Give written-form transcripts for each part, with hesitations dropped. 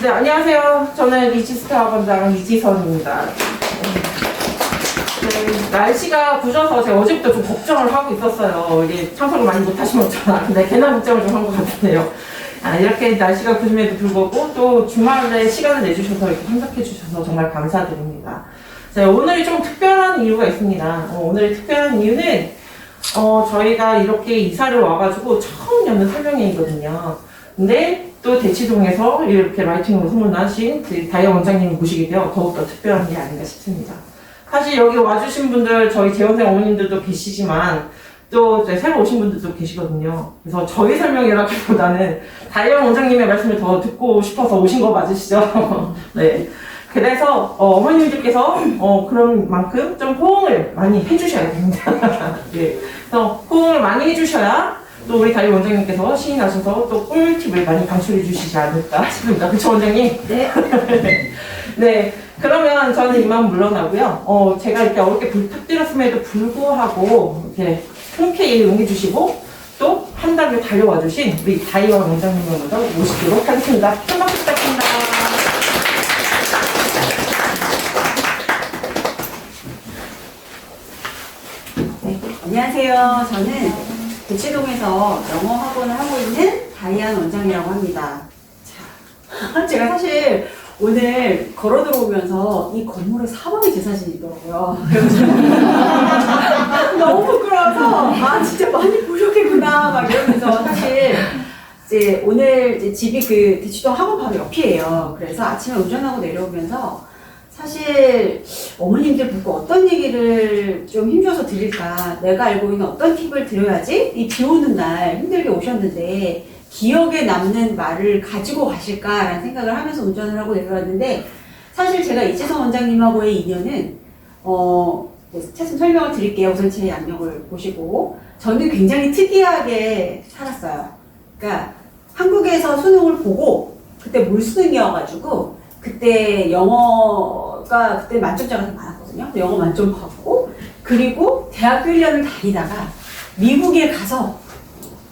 네, 안녕하세요. 저는 리지스타 학원장 이지선입니다. 네, 날씨가 굳어서 제가 어제부터 좀 걱정을 하고 있었어요. 이게 참석을 많이 못하시면 어쩌나. 근데 괜한 걱정을 좀 한 것 같은데요. 이렇게 날씨가 굳음에도 불구하고 또 주말에 시간을 내주셔서 이렇게 참석해 주셔서 정말 감사드립니다. 자, 오늘이 좀 특별한 이유가 있습니다. 오늘 특별한 이유는 저희가 이렇게 이사를 와가지고 처음 여는 설명회이거든요. 근데 또 대치동에서 이렇게 라이팅으로 소문나신 다이아 원장님을 모시게 되어 더욱더 특별한 게 아닌가 싶습니다. 사실 여기 와주신 분들, 저희 재원생 어머님들도 계시지만 또 새로 오신 분들도 계시거든요. 그래서 저희 설명이라기보다는 다이아 원장님의 말씀을 더 듣고 싶어서 오신 거 맞으시죠? 네. 그래서 어머님들께서 그런 만큼 좀 호응을 많이 해주셔야 됩니다. 네. 그래서 호응을 많이 해주셔야 또 우리 다이아 원장님께서 신이 나셔서 또 꿀팁을 많이 방출해 주시지 않을까 싶습니다. 그쵸, 원장님? 네. 네. 그러면 저는 이만 물러나고요. 제가 이렇게 어렵게 부탁드렸음에도 불구하고 이렇게 흔쾌히 응해주시고 또 한 달을 달려와 주신 우리 다이아 원장님을 먼저 모시도록 하겠습니다. 한 박수 부탁드립니다. 네, 안녕하세요. 저는 대치동에서 영어 학원을 하고 있는 다이안 원장이라고 합니다. 자, 제가 사실 오늘 걸어 들어오면서 이 건물에 사방에 제 사진이 있더라고요. 너무 부끄러워서 진짜 많이 보셨겠구나 막 이러면서 사실 이제 오늘 이제 집이 그 대치동 학원 바로 옆이에요. 그래서 아침에 운전하고 내려오면서 사실 어머님들 보고 어떤 얘기를 좀 힘줘서 드릴까, 내가 알고 있는 어떤 팁을 드려야지 이 비 오는 날 힘들게 오셨는데 기억에 남는 말을 가지고 가실까라는 생각을 하면서 운전을 하고 내려왔는데, 사실 제가 이지선 원장님하고의 인연은 차츰 설명을 드릴게요. 우선 제 양력을 보시고, 저는 굉장히 특이하게 살았어요. 그러니까 한국에서 수능을 보고 그때 물수능이어가지고 그때 영어가 그때 만점자가 많았거든요. 영어 만점 받고, 그리고 대학교 1년을 다니다가 미국에 가서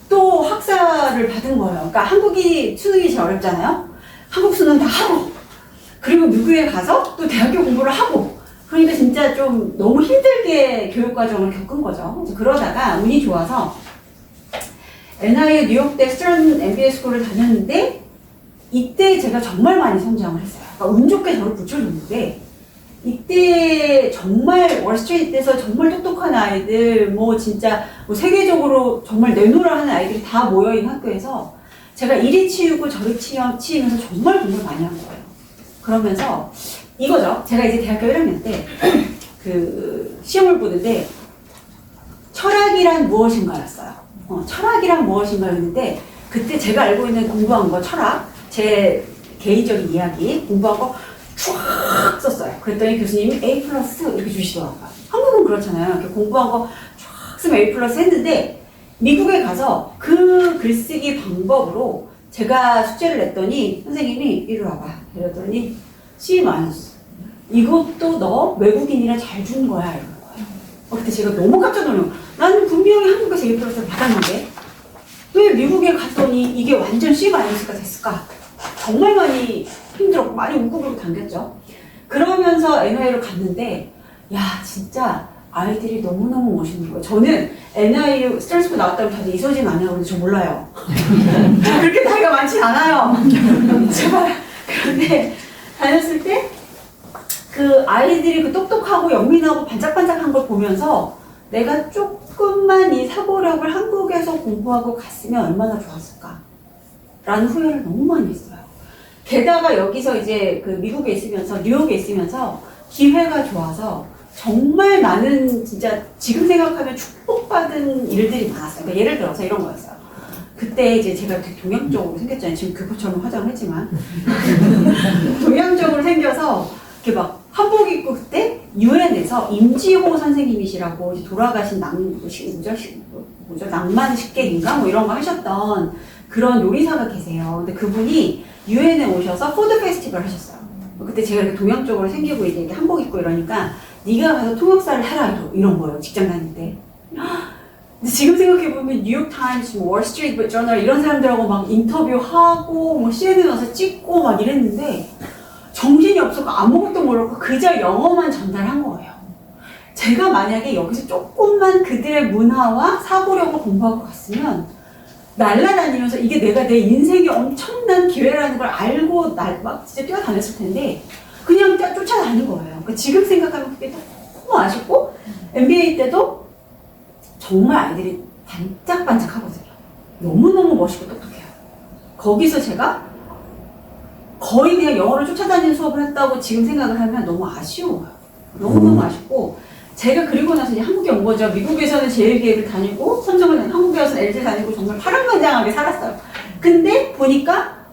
또 학사를 받은 거예요. 그러니까 한국이 수능이 제일 어렵잖아요. 한국 수능 다 하고, 그리고 미국에 가서 또 대학교 공부를 하고, 그러니까 진짜 좀 너무 힘들게 교육과정을 겪은 거죠. 그러다가 운이 좋아서 NIU 뉴욕대 스트런 MBA 스쿨을 다녔는데, 이때 제가 정말 많이 성장을 했어요. 그러니까 운 좋게 저를 붙여줬는데, 이때 정말 월스트리트에서 정말 똑똑한 아이들, 뭐 진짜 뭐 세계적으로 정말 내노라 하는 아이들이 다 모여있는 학교에서 제가 이리 치우고 저리 치이면서 정말 공부를 많이 한 거예요. 그러면서 이거죠. 제가 이제 대학교 1학년 때 그 시험을 보는데 철학이란 무엇인가였어요. 철학이란 무엇인가였는데, 그때 제가 알고 있는 공부한 거 철학, 제 개인적인 이야기 공부한 거 쫙 썼어요. 그랬더니 교수님이 A+ 이렇게 주시더라고요. 한국은 그렇잖아요. 이렇게 공부한 거 쫙 쓰면 A+ 했는데, 미국에 가서 그 글쓰기 방법으로 제가 숙제를 냈더니 선생님이 이리 와봐 이러더니 C-. 이것도 너 외국인이라 잘 준 거야 이런 거예요. 그때 제가 너무 깜짝 놀랐어요. 나는 분명히 한국에서 A+를 받았는데 왜 미국에 갔더니 이게 완전 C-가 됐을까? 정말 많이 힘들었고 많이 우글우글 당겼죠. 그러면서 NIU를 갔는데, 야 진짜 아이들이 너무너무 멋있는 거예요. 저는 NIU 스트레스고 나왔다면 다들 이서진 아니라고 그러는데 저 몰라요. 그렇게 나이가 많진 않아요. 제발. 그런데 다녔을 때 그 아이들이 그 똑똑하고 영민하고 반짝반짝한 걸 보면서 내가 조금만 이 사고력을 한국에서 공부하고 갔으면 얼마나 좋았을까 라는 후회를 너무 많이 했어요. 게다가 여기서 이제 그 미국에 있으면서, 뉴욕에 있으면서 기회가 좋아서 정말 많은 진짜 지금 생각하면 축복받은 일들이 많았어요. 그러니까 예를 들어서 이런 거였어요. 그때 이제 제가 되게 동양적으로 생겼잖아요. 지금 교포처럼 화장을 했지만. 동양적으로 생겨서 이렇게 막 한복 입고, 그때 유엔에서 임지호 선생님이시라고 이제 돌아가신 낭만 식객인가 뭐 이런 거 하셨던 그런 요리사가 계세요. 근데 그분이 유엔에 오셔서 푸드 페스티벌 하셨어요. 그때 제가 이렇게 동양적으로 생기고 이제 한복 입고 이러니까 네가 가서 통역사를 해라 이런 거예요. 직장 다닐 때. 근데 지금 생각해보면 뉴욕타임스, 월스트리트 저널 이런 사람들하고 막 인터뷰하고 뭐 CNN 와서 찍고 막 이랬는데 정신이 없었고 아무것도 모르고 그저 영어만 전달한 거예요. 제가 만약에 여기서 조금만 그들의 문화와 사고력을 공부하고 갔으면 날아다니면서 이게 내가 내 인생의 엄청난 기회라는 걸 알고 막 진짜 뛰어다녔을 텐데 그냥 쫓아다닌 거예요. 그러니까 지금 생각하면 그게 너무 아쉽고 MBA 때도 정말 아이들이 반짝반짝하거든요. 너무너무 멋있고 똑똑해요. 거기서 제가 거의 그냥 영어를 쫓아다니는 수업을 했다고 지금 생각을 하면 너무 아쉬워요. 너무너무 아쉽고 제가 그리고 나서 이제 한국에 온 거죠. 미국에서는 제일기업을 다니고 삼성을 한국에 와서 LG 다니고 정말 파란만장하게 살았어요. 근데 보니까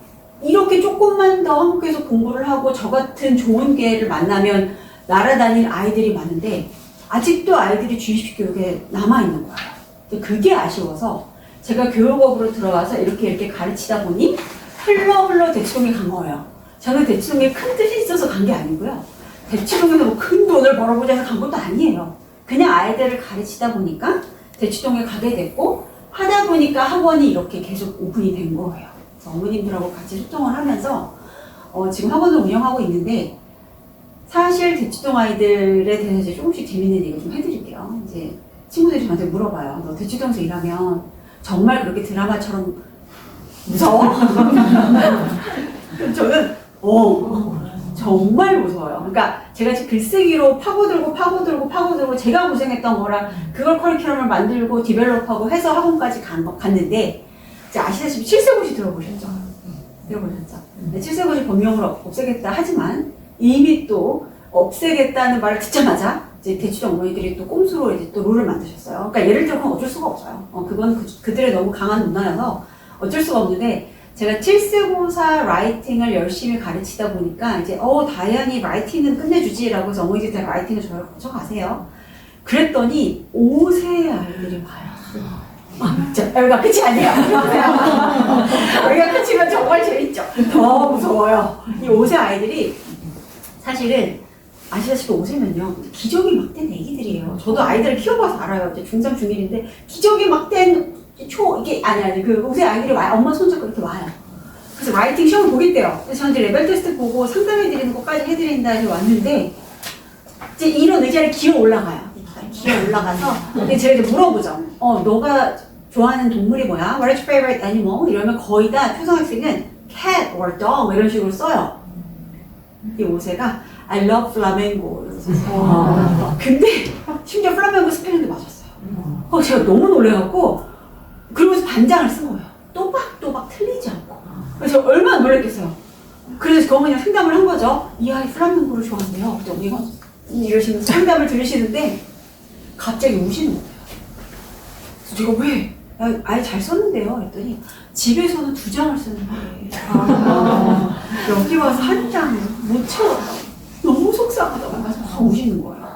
이렇게 조금만 더 한국에서 공부를 하고 저 같은 좋은 기회를 만나면 날아다닐 아이들이 많은데 아직도 아이들이 주입식 교육에 남아있는 거예요. 그게 아쉬워서 제가 교육업으로 들어와서 이렇게 가르치다 보니 흘러 대치동에 간 거예요. 저는 대치동에 큰 뜻이 있어서 간 게 아니고요. 대치동에서 뭐 큰 돈을 벌어보자 해서 간 것도 아니에요. 그냥 아이들을 가르치다 보니까 대치동에 가게 됐고 하다 보니까 학원이 이렇게 계속 오픈이 된 거예요. 그래서 어머님들하고 같이 소통을 하면서 지금 학원을 운영하고 있는데 사실 대치동 아이들에 대해서 이제 조금씩 재밌는 얘기 좀 해드릴게요. 이제 친구들이 저한테 물어봐요. 너 대치동에서 일하면 정말 그렇게 드라마처럼 무서워? 저는 정말 무서워요. 그러니까 제가 지금 글쓰기로 파고들고 제가 고생했던 거랑 그걸 커리큘럼을 만들고 디벨롭하고 해서 학원까지 갔는데 이제 아시다시피 7세고시 들어보셨죠? 들어보셨죠? 7세고시 법령을 없애겠다 하지만 이미 또 없애겠다는 말을 듣자마자 이제 대치동 어머니들이 또 꼼수로 이제 또 룰을 만드셨어요. 그러니까 예를 들면 어쩔 수가 없어요. 그건 그들의 너무 강한 문화여서 어쩔 수가 없는데 제가 7세고사 라이팅을 열심히 가르치다 보니까 이제 다현이 라이팅은 끝내주지라고 해서 어머니들 다 라이팅을 저를 거쳐가세요. 그랬더니 5세 아이들이 와요. 진짜 여기가 끝이 아니에요. 여기가 끝이면 정말 재밌죠. 더 무서워요. 이 5세 아이들이 사실은 아시다시피 5세면요 기저귀 막 된 애기들이에요. 저도 아이들을 키워봐서 알아요. 이제 중3, 중1인데 기저귀 막 된 이게 아니 그 5세 아이들이 와요. 엄마 손잡고 이렇게 와요. 그래서 라이팅 시험을 보겠대요. 그래서 저한테 레벨 테스트 보고 상담해드리는 것까지 해드린다 해서 왔는데 이제 이런 의자를 기어 올라가요. 기어 올라가서 근데 제가 이제 물어보죠. 너가 좋아하는 동물이 뭐야? What is your favorite animal? 이러면 거의 다 초등학생은 cat or dog 뭐 이런 식으로 써요. 이 5세가 I love flamenco. 근데 심지어 플라멩고 스펠링도 맞았어요. 제가 너무 놀래갖고 그러면서 반장을 쓴 거예요. 또박또박 틀리지 않고. 그래서 제가 얼마나 놀랬겠어요. 그래서 그 어머니가 상담을 한 거죠. 이 아이 플라멩고를 좋아한대요. 그래서 어머니가 이러시면서 상담을 들으시는데 갑자기 우시는 거예요. 그래서 제가 왜? 아이 잘 썼는데요. 그랬더니 집에서는 2장을 쓰는데 여기 와서 1장 못 채웠다고. 너무 속상하다고 막 우시는 거예요.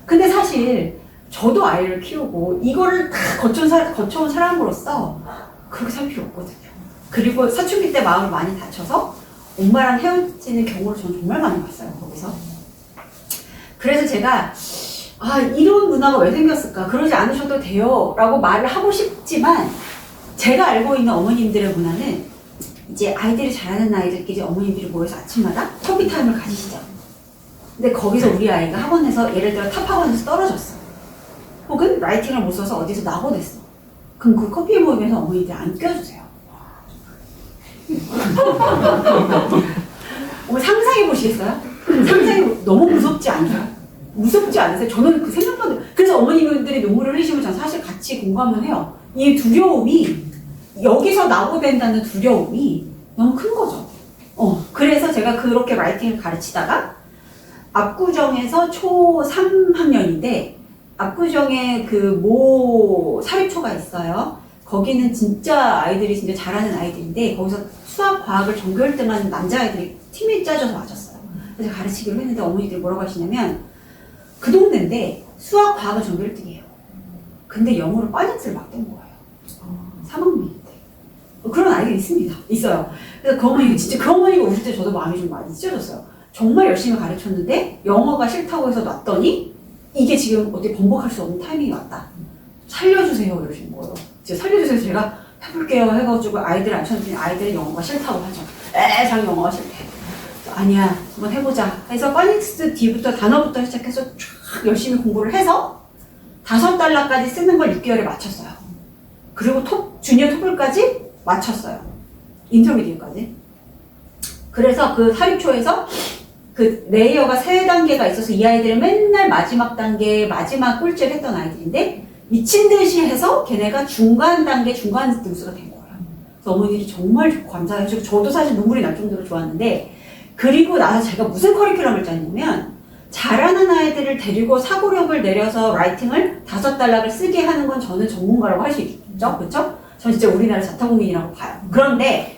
근데 사실 저도 아이를 키우고 이거를 다 거쳐온 사람으로서 그렇게 살 필요 없거든요. 그리고 사춘기 때 마음을 많이 다쳐서 엄마랑 헤어지는 경우를 저는 정말 많이 봤어요. 거기서. 그래서 제가 이런 문화가 왜 생겼을까? 그러지 않으셔도 돼요 라고 말을 하고 싶지만 제가 알고 있는 어머님들의 문화는 이제 아이들이 잘하는 아이들끼리 어머님들이 모여서 아침마다 커피 타임을 가지시죠. 근데 거기서 우리 아이가 학원에서 예를 들어 탑 학원에서 떨어졌어. 혹은 라이팅을 못 써서 어디서 낙오됐어. 그럼 그 커피 모임에서 어머니들 안 껴주세요. 상상해 보시겠어요? 너무 무섭지 않아요? 무섭지 않으세요? 저는 그 생각만 그래서 어머님들이 눈물을 흘리시면 저는 사실 같이 공감을 해요. 이 두려움이 여기서 낙오된다는 두려움이 너무 큰 거죠. 그래서 제가 그렇게 라이팅을 가르치다가 압구정에서 초 3학년인데 압구정에 그 모 사립초가 있어요. 거기는 진짜 아이들이 진짜 잘하는 아이들인데 거기서 수학, 과학을 전교 1등하는 남자아이들이 팀이 짜져서 맞았어요. 그래서 가르치기로 했는데 어머니들이 뭐라고 하시냐면 그 동네인데 수학, 과학은 전교 1등이에요. 근데 영어로 빠진지를 막 된 거예요. 3학년인데. 그런 아이들이 있어요. 그래서 그 어머니가 진짜 그 어머니가 우실 때 저도 마음이 좀 많이 찢어졌어요. 정말 열심히 가르쳤는데 영어가 싫다고 해서 놨더니 이게 지금 어떻게 번복할 수 없는 타이밍이 왔다. 살려주세요 이러시는 거예요. 이제 살려주세요. 제가 해볼게요 해가지고 아이들 앉혀놓더니 아이들은 영어가 싫다고 하죠. 자기 영어가 싫대. 아니야 한번 해보자 해서 파닉스 D부터 단어부터 시작해서 쫙 열심히 공부를 해서 $5까지 쓰는 걸 6개월에 마쳤어요. 그리고 주니어 토플까지 마쳤어요. 인터미디어까지. 그래서 그 사립초에서 그 레이어가 3단계가 있어서 이 아이들은 맨날 마지막 단계, 마지막 꼴찌를 했던 아이들인데 미친 듯이 해서 걔네가 중간 단계, 중간 등수가 된 거예요. 그래서 어머니들이 정말 감사해주고 저도 사실 눈물이 날 정도로 좋았는데 그리고 나서 제가 무슨 커리큘럼을 짰냐면 잘하는 아이들을 데리고 사고력을 내려서 라이팅을 $5를 쓰게 하는 건 저는 전문가라고 할 수 있죠. 그렇죠? 저는 진짜 우리나라 자타공인이라고 봐요. 그런데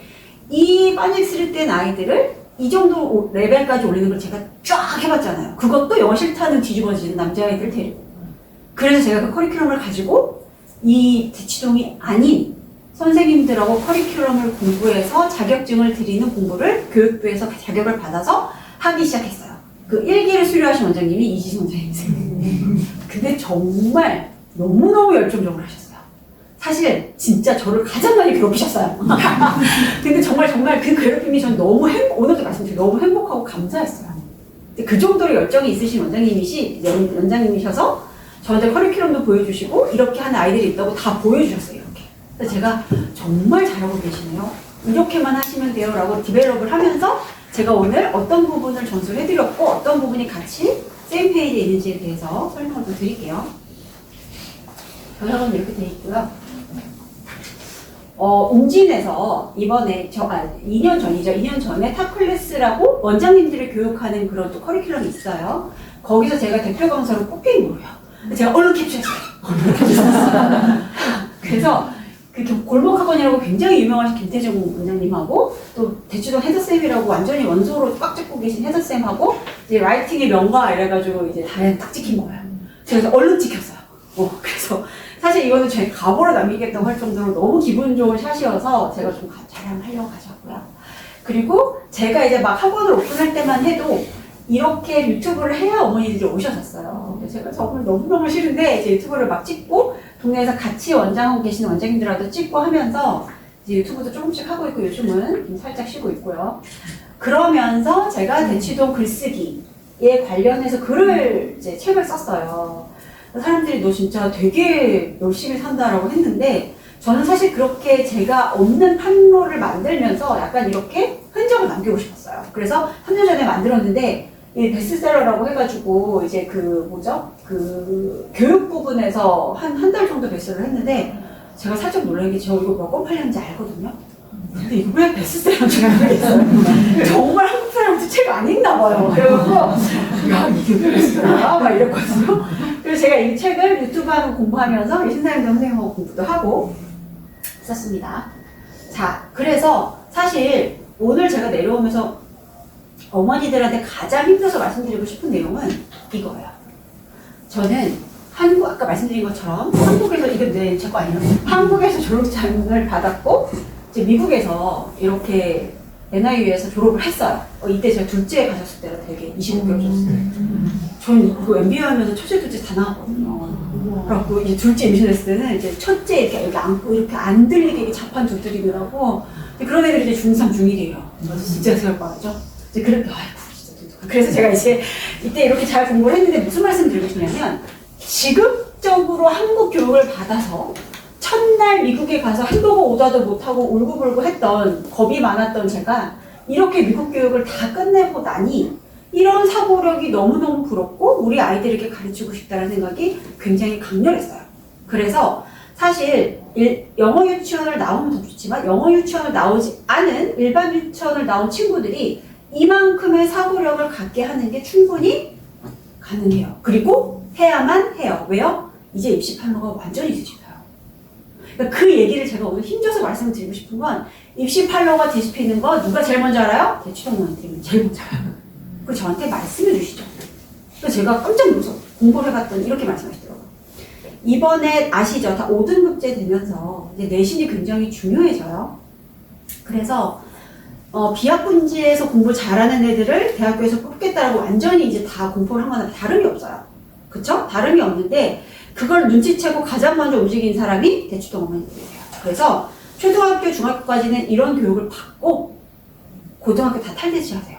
이 파닉스를 뗀 아이들을 이 정도 레벨까지 올리는 걸 제가 쫙 해봤잖아요. 그것도 영어 싫다는 뒤집어지는 남자아이들 데리고. 그래서 제가 그 커리큘럼을 가지고 이 대치동이 아닌 선생님들하고 커리큘럼을 공부해서 자격증을 드리는 공부를 교육부에서 자격을 받아서 하기 시작했어요. 그 1기를 수료하신 원장님이 이지선 원장님이세요. 근데 정말 너무너무 열정적으로 하셨어요. 사실 진짜 저를 가장 많이 괴롭히셨어요. 근데 정말 그 괴롭힘이 전 너무 오늘도 말씀드리고 너무 행복하고 감사했어요. 그 정도로 열정이 있으신 원장님이셔서 저한테 커리큘럼도 보여주시고 이렇게 하는 아이들이 있다고 다 보여주셨어요. 이렇게. 그래서 제가 정말 잘하고 계시네요. 이렇게만 하시면 돼요 라고 디벨롭을 하면서 제가 오늘 어떤 부분을 전수해드렸고 어떤 부분이 같이 세임 페이지에 있는지에 대해서 설명을 좀 드릴게요. 저작은 이렇게 돼 있고요. 웅진에서 이번에 2년 전이죠. 2년 전에 탑클래스라고 원장님들을 교육하는 그런 또 커리큘럼이 있어요. 거기서 제가 대표 강사로 뽑힌 거예요. 제가 얼른 캡처했어요. 그래서 그 골목학원이라고 굉장히 유명하신 김태정 원장님하고 또 대치동 헤더쌤이라고 완전히 원소로 꽉 잡고 계신 헤더쌤하고 이제 라이팅의 명가 이래가지고 이제 딱 찍힌 거예요. 그래서 얼른 찍혔어요. 그래서 사실 이거는 제 가보로 남기겠다고 할 정도로 너무 기분 좋은 샷이어서 제가 좀 자랑하려고 가져왔고요. 그리고 제가 이제 막 학원을 오픈할 때만 해도 이렇게 유튜브를 해야 어머니들이 오셨었어요. 제가 정말 너무너무 싫은데 이제 유튜브를 막 찍고 동네에서 같이 원장하고 계시는 원장님들하고도 찍고 하면서 이제 유튜브도 조금씩 하고 있고 요즘은 살짝 쉬고 있고요. 그러면서 제가 대치동 글쓰기에 관련해서 글을 이제 책을 썼어요. 사람들이 너 진짜 되게 열심히 산다라고 했는데 저는 사실 그렇게 제가 없는 판로를 만들면서 약간 이렇게 흔적을 남기고 싶었어요. 그래서 3년 전에 만들었는데 이 베스트셀러라고 해가지고 이제 그 교육 부분에서 한 달 정도 베스트를 했는데 제가 살짝 놀란 게 저 이거 몇 권 팔렸는지 알거든요. 근데 이거 왜 베스트셀러인지 모르겠어요. 정말 한국 사람들 책 안 읽나 봐요. 그래서 야 이게 왜 베스트셀러야? 막 이랬거든요. 그래서 제가 이 책을 유튜브하고 공부하면서 신사임당 선생님하고 공부도 하고 썼습니다. 자, 그래서 사실 오늘 제가 내려오면서 어머니들한테 가장 힘들어서 말씀드리고 싶은 내용은 이거예요. 저는 아까 말씀드린 것처럼 한국에서 이게 제 거 아니에요. 한국에서 졸업장을 받았고 이제 미국에서 이렇게 NIU에서 졸업을 했어요. 이때 제가 둘째 가셨을 때가 되게 25개월 줬을 때. 저는 이거 MBA 하면서 첫째, 둘째 다 나왔거든요. 그래갖고 이제 둘째 임신했을 때는 이제 첫째 이렇게 여기 안고 이렇게 안 들리게 이렇게 자판 두드리느라고 그런 애들이 이제 중3, 중1이에요. 진짜 세월빠르죠? 이제 그렇게, 아이고, 진짜 독특하. 그래서 제가 이제 이때 이렇게 잘 공부를 했는데 무슨 말씀 드리고 싶냐면 지극적으로 한국 교육을 받아서 첫날 미국에 가서 햄버거 오다도 못하고 울고불고 했던 겁이 많았던 제가 이렇게 미국 교육을 다 끝내고 나니 이런 사고력이 너무너무 부럽고 우리 아이들에게 가르치고 싶다는 생각이 굉장히 강렬했어요. 그래서 사실 영어 유치원을 나오면 더 좋지만 영어 유치원을 나오지 않은 일반 유치원을 나온 친구들이 이만큼의 사고력을 갖게 하는 게 충분히 가능해요. 그리고 해야만 해요. 왜요? 이제 입시 판로가 완전히 뒤집혀요. 그러니까 그 얘기를 제가 오늘 힘줘서 말씀드리고 싶은 건 입시 판로가 뒤집히는 거 누가 제일 먼저 알아요? 대치동 원장님이 제일 먼저 알아요. 그 저한테 말씀해 주시죠. 그래서 제가 깜짝 놀라서 공부를 해봤더니 이렇게 말씀하시더라고요. 이번에 아시죠? 다 5등급제 되면서 이제 내신이 굉장히 중요해져요. 그래서 비학군지에서 공부 잘하는 애들을 대학교에서 뽑겠다라고 완전히 이제 다 공포를 한 거는 다름이 없어요. 그쵸? 다름이 없는데 그걸 눈치채고 가장 먼저 움직인 사람이 대치동 어머니들이에요. 그래서 초등학교, 중학교까지는 이런 교육을 받고 고등학교 다 탈대치하세요.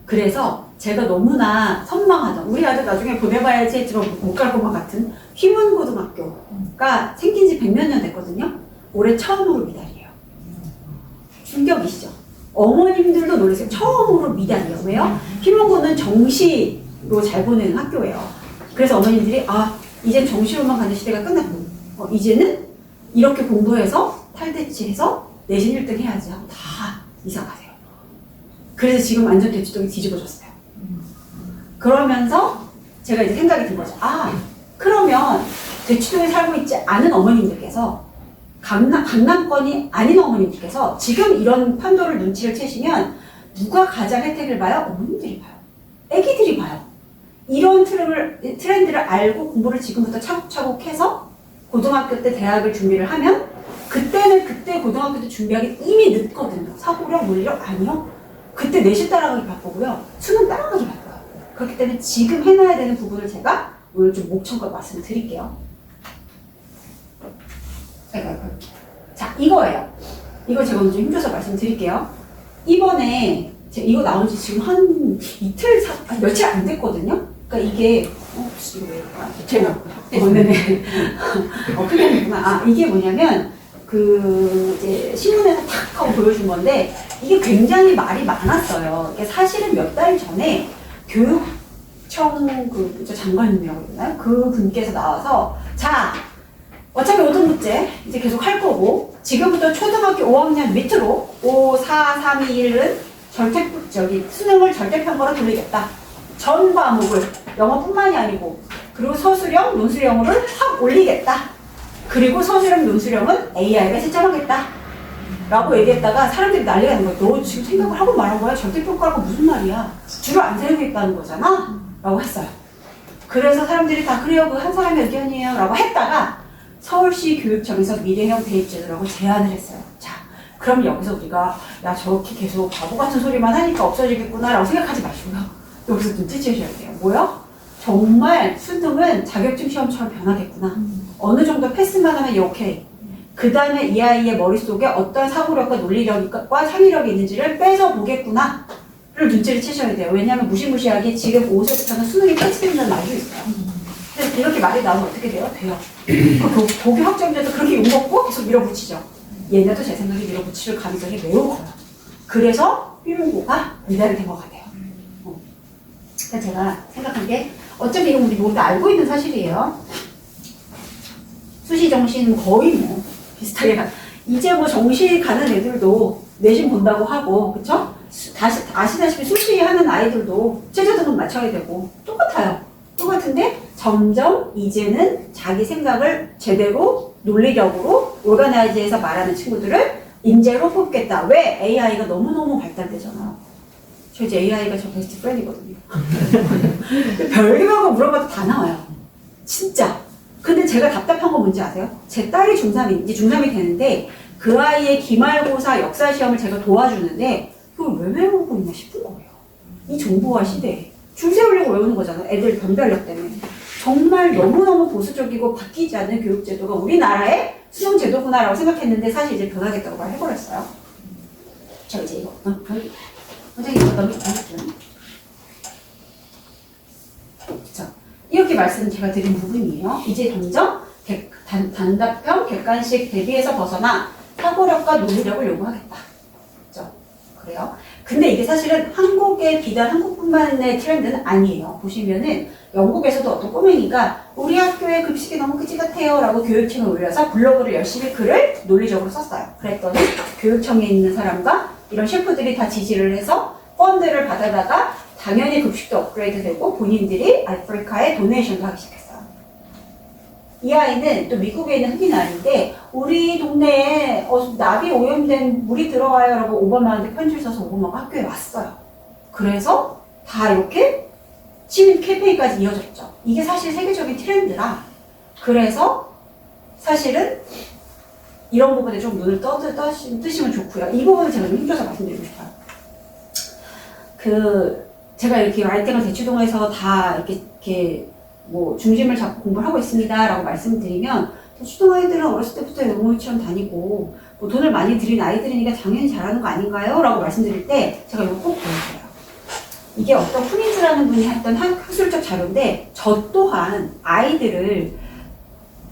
그래서 제가 너무나 선망하던 우리 아들 나중에 보내봐야지 했지만 못 갈 것만 같은 휘문고등학교가 생긴 지 100몇 년 됐거든요. 올해 처음으로 미달이에요. 충격이시죠? 어머님들도 놀라세요. 처음으로 미달이에요. 왜요? 휘문고는 정시로 잘 보내는 학교예요. 그래서 어머님들이 이젠 정시로만 가는 시대가 끝났고 이제는 이렇게 공부해서 탈대치해서 내신 1등 해야지 하고 다 이사 가세요. 그래서 지금 완전 대치동이 뒤집어졌어요. 그러면서 제가 이제 생각이 든 거죠. 그러면 대치동에 살고 있지 않은 어머님들께서 강남권이 아닌 어머님들께서 지금 이런 판도를 눈치를 채시면 누가 가장 혜택을 봐요? 어머님들이 봐요. 애기들이 봐요. 이런 트렌드를 알고 공부를 지금부터 차곡차곡 해서 고등학교 때 대학을 준비를 하면 그때는 그때 고등학교 때 준비하기 이미 늦거든요. 사고력, 물리력 아니요. 그때 내신 따라가기 바쁘고요. 수능 따라가기 바빠요. 그렇기 때문에 지금 해놔야 되는 부분을 제가 오늘 좀 목청껏 말씀을 드릴게요. 자, 이거예요. 이거 제가 오늘 좀 힘줘서 말씀드릴게요. 이번에 이거 나온 지 지금 한 이틀, 며칠 안 됐거든요. 그러니까 이게 이거 왜 이럴까? 제가 네네. 크게 됐구나. 이게 뭐냐면 이제 신문에서 탁 하고 보여준 건데 이게 굉장히 말이 많았어요. 이게 사실은 몇 달 전에 교육청 장관님이라고 그러나요? 그 분께서 나와서 자, 어차피 오등급제 이제 계속 할 거고 지금부터 초등학교 5학년 밑으로 5, 4, 3, 2, 1은 수능을 절대평가로 돌리겠다. 전 과목을 영어뿐만이 아니고 그리고 서술형, 논술형을 확 올리겠다. 그리고 서술형, 논술형은 AI가 채점하겠다. 라고 얘기했다가 사람들이 난리가 난 거야. 너 지금 생각을 하고 말한 거야? 절대평가라고 무슨 말이야? 줄을 안 세우겠다는 거잖아? 라고 했어요. 그래서 사람들이 다 그래요. 그 한 사람의 의견이에요. 라고 했다가 서울시 교육청에서 미래형 대입제도라고 제안을 했어요. 자, 그럼 여기서 우리가 야 저렇게 계속 바보 같은 소리만 하니까 없어지겠구나 라고 생각하지 마시고요. 여기서 눈치채셔야 돼요. 뭐요? 정말 수능은 자격증 시험처럼 변하겠구나. 어느 정도 패스만 하면 오케이. 그 다음에 이 아이의 머릿속에 어떤 사고력과 논리력과 창의력이 있는지를 빼서 보겠구나 를 눈치를 채셔야 돼요. 왜냐하면 무시무시하게 지금 5세부터는 수능이 패스된다는 말도 있어요. 그래서 이렇게 말이 나오면 어떻게 돼요? 돼요. 그 보기 확정돼도 그렇게 욕먹고 계속 밀어붙이죠. 얘네도 제 생각에 밀어붙일 가능성이 매우 커요. 그래서 휘문고가 미달이 된 것 같아요. 그래서 제가 생각한 게 어차피 이건 우리 모두 알고 있는 사실이에요. 수시 정시는 거의 비슷하게 이제 정시 가는 애들도 내신 본다고 하고 그쵸? 다시 아시다시피 수시 하는 아이들도 최저 등급 맞춰야 되고 똑같아요. 똑같은데 점점 이제는 자기 생각을 제대로 논리력으로 오르가나이즈해서 말하는 친구들을 인재로 뽑겠다. 왜? AI가 너무너무 발달되잖아요. 저 이제 AI가 저 베스트 프렌이거든요. 별의별 거 물어봐도 다 나와요. 진짜. 근데 제가 답답한 거 뭔지 아세요? 제 딸이 이제 중3이 되는데 그 아이의 기말고사 역사 시험을 제가 도와주는데 그걸 왜 외우고 있나 싶은 거예요. 이 정보화 시대에. 줄 세우려고 외우는 거잖아요. 애들 변별력 때문에. 정말 너무너무 보수적이고 바뀌지 않는 교육제도가 우리나라의 수능 제도구나라고 생각했는데 사실 이제 변하겠다고 말해버렸어요. 저 이제 이거 선생님 이거 넘겨주세요. 그쵸? 이렇게 말씀 제가 드린 부분이에요. 이제 점점 단답형, 객관식 대비해서 벗어나 사고력과 논리력을 요구하겠다. 그죠? 그래요. 근데 이게 사실은 한국의 비단 한국뿐만의 트렌드는 아니에요. 보시면은 영국에서도 어떤 꼬맹이가 우리 학교의 급식이 너무 그지 같아요 라고 교육청에 올려서 블로그를 열심히 글을 논리적으로 썼어요. 그랬더니 교육청에 있는 사람과 이런 셰프들이 다 지지를 해서 펀드를 받아다가 당연히 급식도 업그레이드 되고 본인들이 아프리카에 도네이션도 하기 시작했어요. 이 아이는 또 미국에 있는 흑인 아이인데 우리 동네에 나비 오염된 물이 들어와요 라고 오바마한테 편지를 써서 오바마가 학교에 왔어요. 그래서 다 이렇게 시민 캠페인까지 이어졌죠. 이게 사실 세계적인 트렌드라 그래서 사실은 이런 부분에 좀 눈을 뜨시면 좋고요. 이 부분을 제가 좀 힘줘서 말씀드리고 싶어요. 제가 이렇게 라이팅을 대치동에서 다 이렇게 뭐 중심을 잡고 공부를 하고 있습니다 라고 말씀드리면 대치동 아이들은 어렸을 때부터 영어 유치원 다니고 뭐 돈을 많이 들인 아이들이니까 당연히 잘하는 거 아닌가요? 라고 말씀드릴 때 제가 이거 꼭 보여줘요. 이게 어떤 프린즈라는 분이 했던 학술적 자료인데 저 또한 아이들을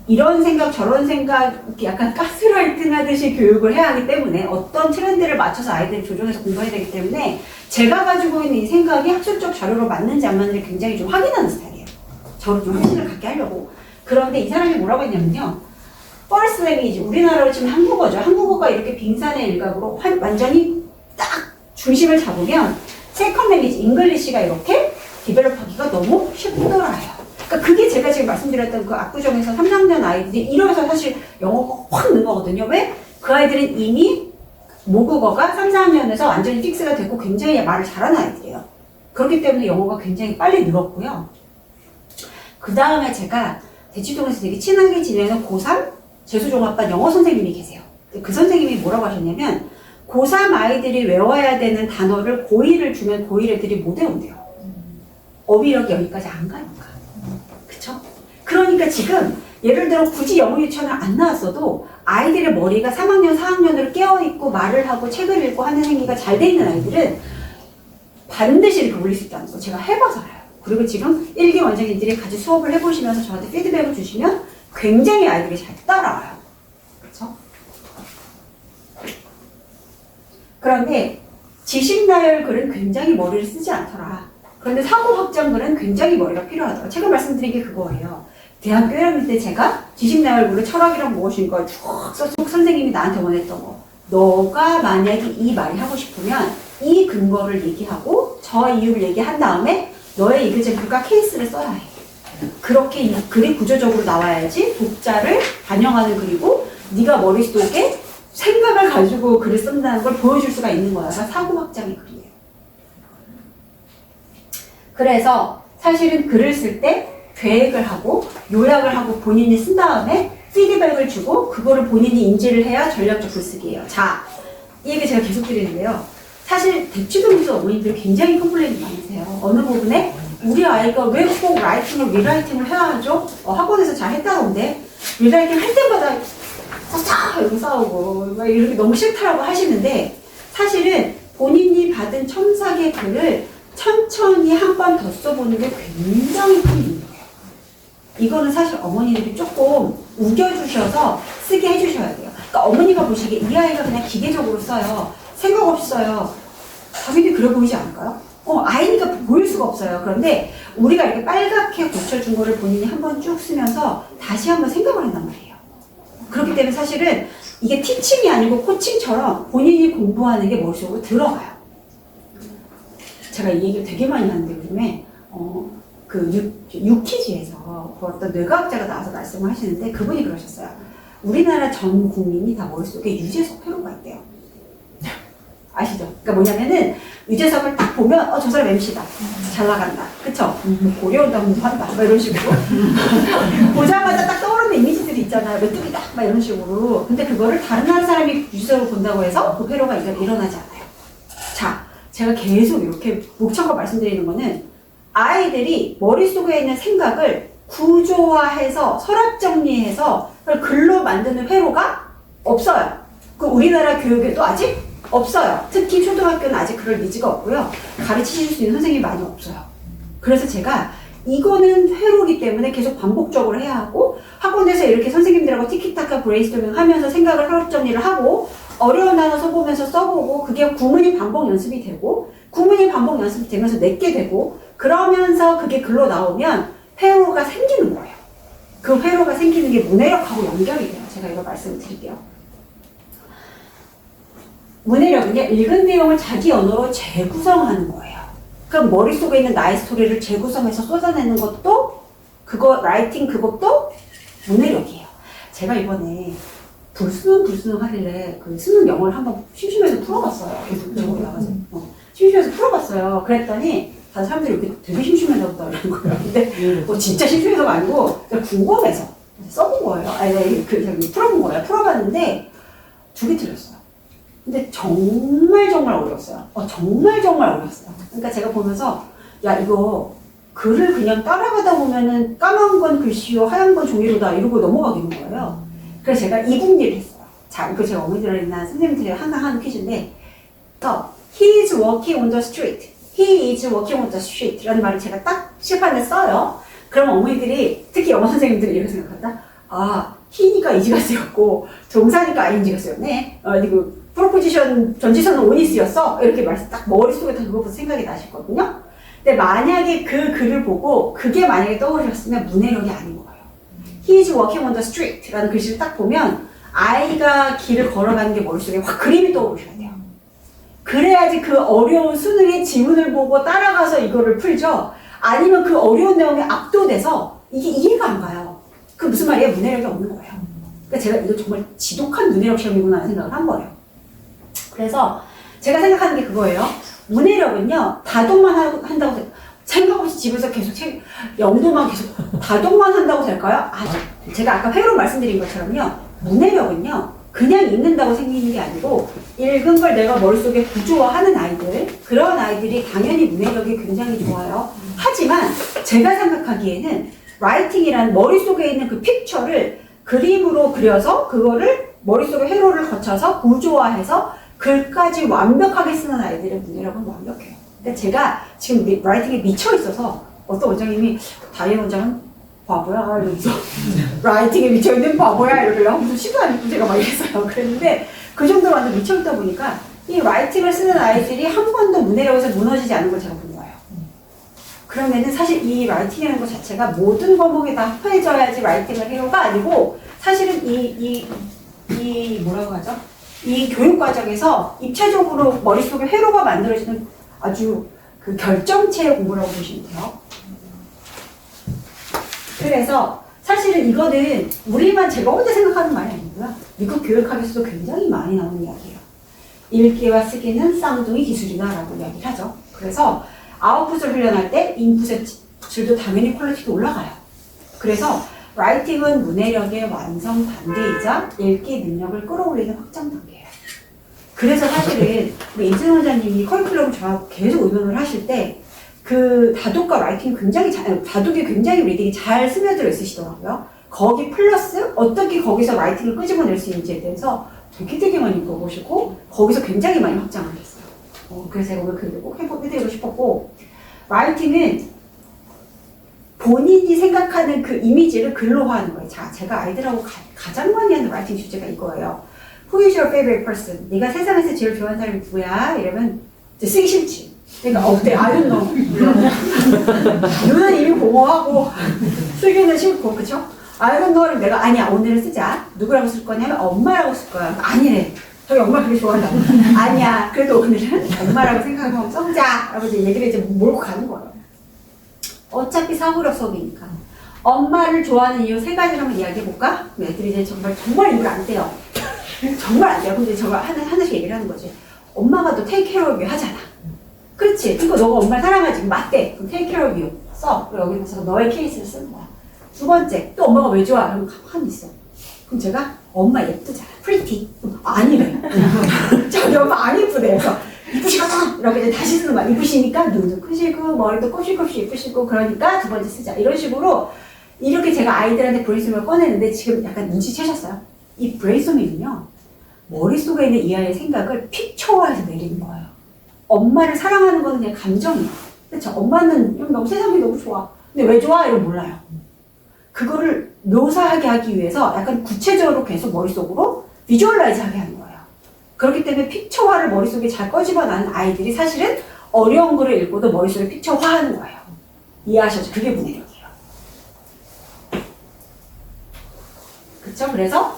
이런 생각 저런 생각 이렇게 약간 가스라이팅 하듯이 교육을 해야 하기 때문에 어떤 트렌드를 맞춰서 아이들을 조정해서 공부해야 되기 때문에 제가 가지고 있는 이 생각이 학술적 자료로 맞는지 안 맞는지 굉장히 좀 확인하는 스타일이에요. 저를 좀 확신을 갖게 하려고. 그런데 이 사람이 뭐라고 했냐면요. first language, 우리나라로 치면 한국어죠. 한국어가 이렇게 빙산의 일각으로 완전히 딱 중심을 잡으면 second language, 잉글리시가 이렇게 디벨롭하기가 너무 쉽더라요. 그러니까 그게 제가 지금 말씀드렸던 그 압구정에서 3, 4학년 아이들이 이러면서 사실 영어가 확 는 거거든요. 왜? 그 아이들은 이미 모국어가 3, 4학년에서 완전히 픽스가 됐고 굉장히 말을 잘하는 아이들이에요. 그렇기 때문에 영어가 굉장히 빨리 늘었고요. 그 다음에 제가 대치동에서 되게 친하게 지내는 고3 재수종합반 영어 선생님이 계세요. 그 선생님이 뭐라고 하셨냐면 고3 아이들이 외워야 되는 단어를 고1을 주면 고1 애들이 못 외운대요. 어휘력이 여기까지 안 가니까. 그쵸? 그러니까 지금 예를 들어 굳이 영어 유치원을 안 나왔어도 아이들의 머리가 3학년, 4학년으로 깨어있고 말을 하고 책을 읽고 하는 행위가 잘 돼 있는 아이들은 반드시 이렇게 올릴 수 있다는 거 제가 해봐서 알아요. 그리고 지금 1기 원장님들이 같이 수업을 해보시면서 저한테 피드백을 주시면 굉장히 아이들이 잘 따라와요. 그렇죠? 그런데 지식나열 글은 굉장히 머리를 쓰지 않더라. 그런데 사고 확장 글은 굉장히 머리가 필요하더라. 제가 말씀드린 게 그거예요. 대학교 1학년 때 제가 지식나열 글을 철학이란 무엇인가 쭉 써서 선생님이 나한테 원했던 거. 너가 만약에 이 말이 하고 싶으면 이 근거를 얘기하고 저 이유를 얘기한 다음에 너의 이글젠플과 케이스를 써야 해. 그렇게 이 글이 구조적으로 나와야지 독자를 반영하는 글이고 네가 머릿속에 생각을 가지고 글을 쓴다는 걸 보여줄 수가 있는 거야. 그러니까 사고 확장의 글이에요. 그래서 사실은 글을 쓸 때 계획을 하고 요약을 하고 본인이 쓴 다음에 피드백을 주고 그거를 본인이 인지를 해야 전략적 글쓰기예요. 자, 이 얘기 제가 계속 드리는데요. 사실 대치동에서 어머님들이 굉장히 컴플레인이 많으세요. 어느 부분에 우리 아이가 왜 꼭 라이팅을 리라이팅을 해야 하죠? 학원에서 잘 했다던데 리라이팅 할 때마다 싸싸 이러고 싸우고 막 이렇게 너무 싫다라고 하시는데 사실은 본인이 받은 첨삭의 글을 천천히 한 번 더 써보는 게 굉장히 큰 힘이에요. 이거는 사실 어머니들이 조금 우겨주셔서 쓰게 해주셔야 돼요. 그러니까 어머니가 보시기에 이 아이가 그냥 기계적으로 써요. 생각 없이 써요. 당연히 그래 보이지 않을까요? 아이니까 보일 수가 없어요. 그런데 우리가 이렇게 빨갛게 고쳐준 거를 본인이 한번 쭉 쓰면서 다시 한번 생각을 한단 말이에요. 그렇기 때문에 사실은 이게 티칭이 아니고 코칭처럼 본인이 공부하는 게 머릿속으로 들어가요. 제가 이 얘기를 되게 많이 하는데 요즘에 그 유키즈에서 그 어떤 뇌과학자가 나와서 말씀을 하시는데 그분이 그러셨어요. 우리나라 전 국민이 다 머릿속에 유재석 회로가 있대요. 아시죠? 그러니까 뭐냐면은 유재석을 딱 보면 저 사람 MC다. 잘 나간다. 그쵸? 고려온다 공부한다. 막 이런 식으로. 보자마자 딱 떠오르는 이미지들이 있잖아요. 메뚜기다. 막 이런 식으로. 근데 그거를 다른 나라 사람이 유재석을 본다고 해서 그 회로가 일어나지 않아요. 자, 제가 계속 이렇게 목청과 말씀드리는 거는 아이들이 머릿속에 있는 생각을 구조화해서 서랍 정리해서 그걸 글로 만드는 회로가 없어요. 그 우리나라 교육에도 아직 없어요. 특히 초등학교는 아직 그럴 니즈가 없고요. 가르치실 수 있는 선생님이 많이 없어요. 그래서 제가 이거는 회로기 때문에 계속 반복적으로 해야 하고 학원에서 이렇게 선생님들하고 티키타카 브레인스토밍 하면서 생각을 서랍 정리를 하고 어려운 단어 써보면서 써보고 그게 구문이 반복 연습이 되고 구문이 반복 연습이 되면서 내게 되고 그러면서 그게 글로 나오면 회로가 생기는 거예요. 그 회로가 생기는 게 문해력하고 연결이 돼요. 제가 이거 말씀을 드릴게요. 문해력은요, 읽은 내용을 자기 언어로 재구성하는 거예요. 그럼 머릿속에 있는 나의 스토리를 재구성해서 쏟아내는 것도 그거 라이팅 그것도 문해력이에요. 제가 이번에 불수능 하길래 그 수능 영어를 한번 심심해서 풀어봤어요. 계속 저거 나가서 심심해서 풀어봤어요. 그랬더니 다른 사람들이 이렇게 되게 심심해서 그러는 거예요. 근데 진짜 심심해서가 아니고 그냥 궁금해서 써본 거예요. 풀어본 거예요. 풀어봤는데 2개 틀렸어요. 근데 정말 어려웠어요. 정말 어려웠어요. 그러니까 제가 보면서 야 이거 글을 그냥 따라가다 보면은 까만 건 글씨요, 하얀 건 종이로다 이러고 넘어가게 되는 거예요. 그래서 제가 이북리를 했어요. 자, 이거 제가 어머니들이나 선생님들이 항상 하는 퀴즈인데, He is walking on the street. He is walking on the street. 라는 말을 제가 딱 칠판에 써요. 그럼 어머니들이, 특히 영어 선생님들이 이렇게 생각한다. 아, he니까 is가 쓰였고, 동사니까 ing가 쓰였네. 그리고 프로포지션 전지선은 on이 쓰였어. 이렇게 말씀 딱 머릿속에 다 그거부터 생각이 나셨거든요. 근데 만약에 그 글을 보고 그게 만약에 떠오르셨으면 문해력이 아닌 거예요. He is walking on the street 라는 글씨를 딱 보면 아이가 길을 걸어가는 게 머릿속에 확 그림이 떠오르셔야 돼요. 그래야지 그 어려운 수능의 지문을 보고 따라가서 이거를 풀죠. 아니면 그 어려운 내용에 압도돼서 이게 이해가 안 가요. 그 무슨 말이에요? 문해력이 없는 거예요. 그러니까 제가 이거 정말 지독한 문해력 시험이구나 하는 생각을 한 거예요. 그래서 제가 생각하는 게 그거예요. 문해력은요, 다독만 한다고 생각 없이 집에서 계속 영도만 계속 다독만 한다고 될까요? 제가 아까 회로 말씀드린 것처럼요, 문해력은요, 그냥 읽는다고 생기는 게 아니고, 읽은 걸 내가 머릿속에 구조화하는 아이들, 그런 아이들이 당연히 문해력이 굉장히 좋아요. 하지만 제가 생각하기에는 라이팅이라는 머릿속에 있는 그 픽처를 그림으로 그려서 그거를 머릿속에 회로를 거쳐서 구조화해서 글까지 완벽하게 쓰는 아이들의 문해력은 완벽해요. 근데 제가 지금 라이팅에 미쳐 있어서 어떤 원장님이 다혜 원장은 바보야 이러면서 라이팅에 미쳐 있는 바보야 이러길래 무슨 시도 아니고 제가 막 이랬어요. 그랬는데 그 정도로 완전 미쳐 있다 보니까 이 라이팅을 쓰는 아이들이 한 번도 문해력에서 무너지지 않는 걸 제가 본 거예요. 그러면은 사실 이 라이팅이라는 것 자체가 모든 과목에 다 합해져야지 라이팅을 해요가 아니고 사실은 이 뭐라고 하죠? 이 교육 과정에서 입체적으로 머릿속에 회로가 만들어지는 아주 그 결정체의 공부라고 보시면 돼요. 그래서 사실은 이거는 우리만 제가 혼자 생각하는 말이 아니고요. 미국 교육학에서도 굉장히 많이 나오는 이야기예요. 읽기와 쓰기는 쌍둥이 기술이다 라고 이야기를 하죠. 그래서 아웃풋을 훈련할 때 인풋의 질도 당연히 퀄리티도 올라가요. 그래서 라이팅은 문해력의 완성 단계이자 읽기 능력을 끌어올리는 확장 단계예요. 그래서 사실은 우리 임진 원장님이 커리큘럼 저하고 계속 의논을 하실 때 그 다독과 라이팅 굉장히 다독이 굉장히 리딩이 잘 스며들어 있으시더라고요. 거기 플러스 어떻게 거기서 라이팅을 끄집어낼 수 있는지에 대해서 되게 많이 물어보시고 거기서 굉장히 많이 확장을 했어요. 그래서 제가 오늘 그걸 꼭 해드리고 싶었고, 라이팅은 본인이 생각하는 그 이미지를 글로화하는 거예요. 자, 제가 아이들하고 가장 많이 하는 라이팅 주제가 이거예요. Who is your favorite person? 네가 세상에서 제일 좋아하는 사람이 누구야? 이러면 이제 쓰기 싫지. 그러니까 어때? I don't know. 눈은 이미 공허하고 쓰기는 싫고, 그쵸? I don't know를 내가 아니야 오늘은 쓰자. 누구라고 쓸 거냐면 엄마라고 쓸 거야. 아니래. 저기 엄마 그렇게 좋아한다고. 아니야. 그래도 오늘은 엄마라고 생각하고 써보자. 라고 이제 얘기를 이제 몰고 가는 거예요. 어차피 사고력 수업이니까. 엄마를 좋아하는 이유 3가지를 한번 이야기해볼까? 애들이 이제 정말 입을 안 떼요. 정말 안 돼요. 근데 저거 하나씩 얘기를 하는 거지. 엄마가 또 take care of you 하잖아. 그렇지. 그러니까 너가 엄마를 사랑하지. 맞대. 그럼 take care of you 써. 그리고 여기서 너의 케이스를 쓰는 거야. 2번째. 또 엄마가 왜 좋아? 그러면 가만히 있어. 그럼 제가 엄마 예쁘잖아. pretty. 아니래. 저기 엄마 안 예쁘대. 그래서 이쁘시구나. 이렇게 이제 다시 쓰는 거야. 이쁘시니까 눈도 크시고 머리도 꼬실꼬실 예쁘시고 그러니까 2번째 쓰자. 이런 식으로 이렇게 제가 아이들한테 브레인스토밍을 꺼내는데 지금 약간 눈치채셨어요? 이 브레인스토밍은요. 머릿속에 있는 이 아이의 생각을 픽처화해서 내리는 거예요. 엄마를 사랑하는 거는 그냥 감정이야. 그렇죠? 엄마는 너무 세상이 너무 좋아. 근데 왜 좋아? 이러면 몰라요. 그거를 묘사하게 하기 위해서 약간 구체적으로 계속 머릿속으로 비주얼라이즈하게 하는 거예요. 그렇기 때문에 픽처화를 머릿속에 잘 꺼집어나는 아이들이 사실은 어려운 글을 읽고도 머릿속에 픽처화하는 거예요. 이해하셨죠? 그게 문해력이에요. 그쵸? 그래서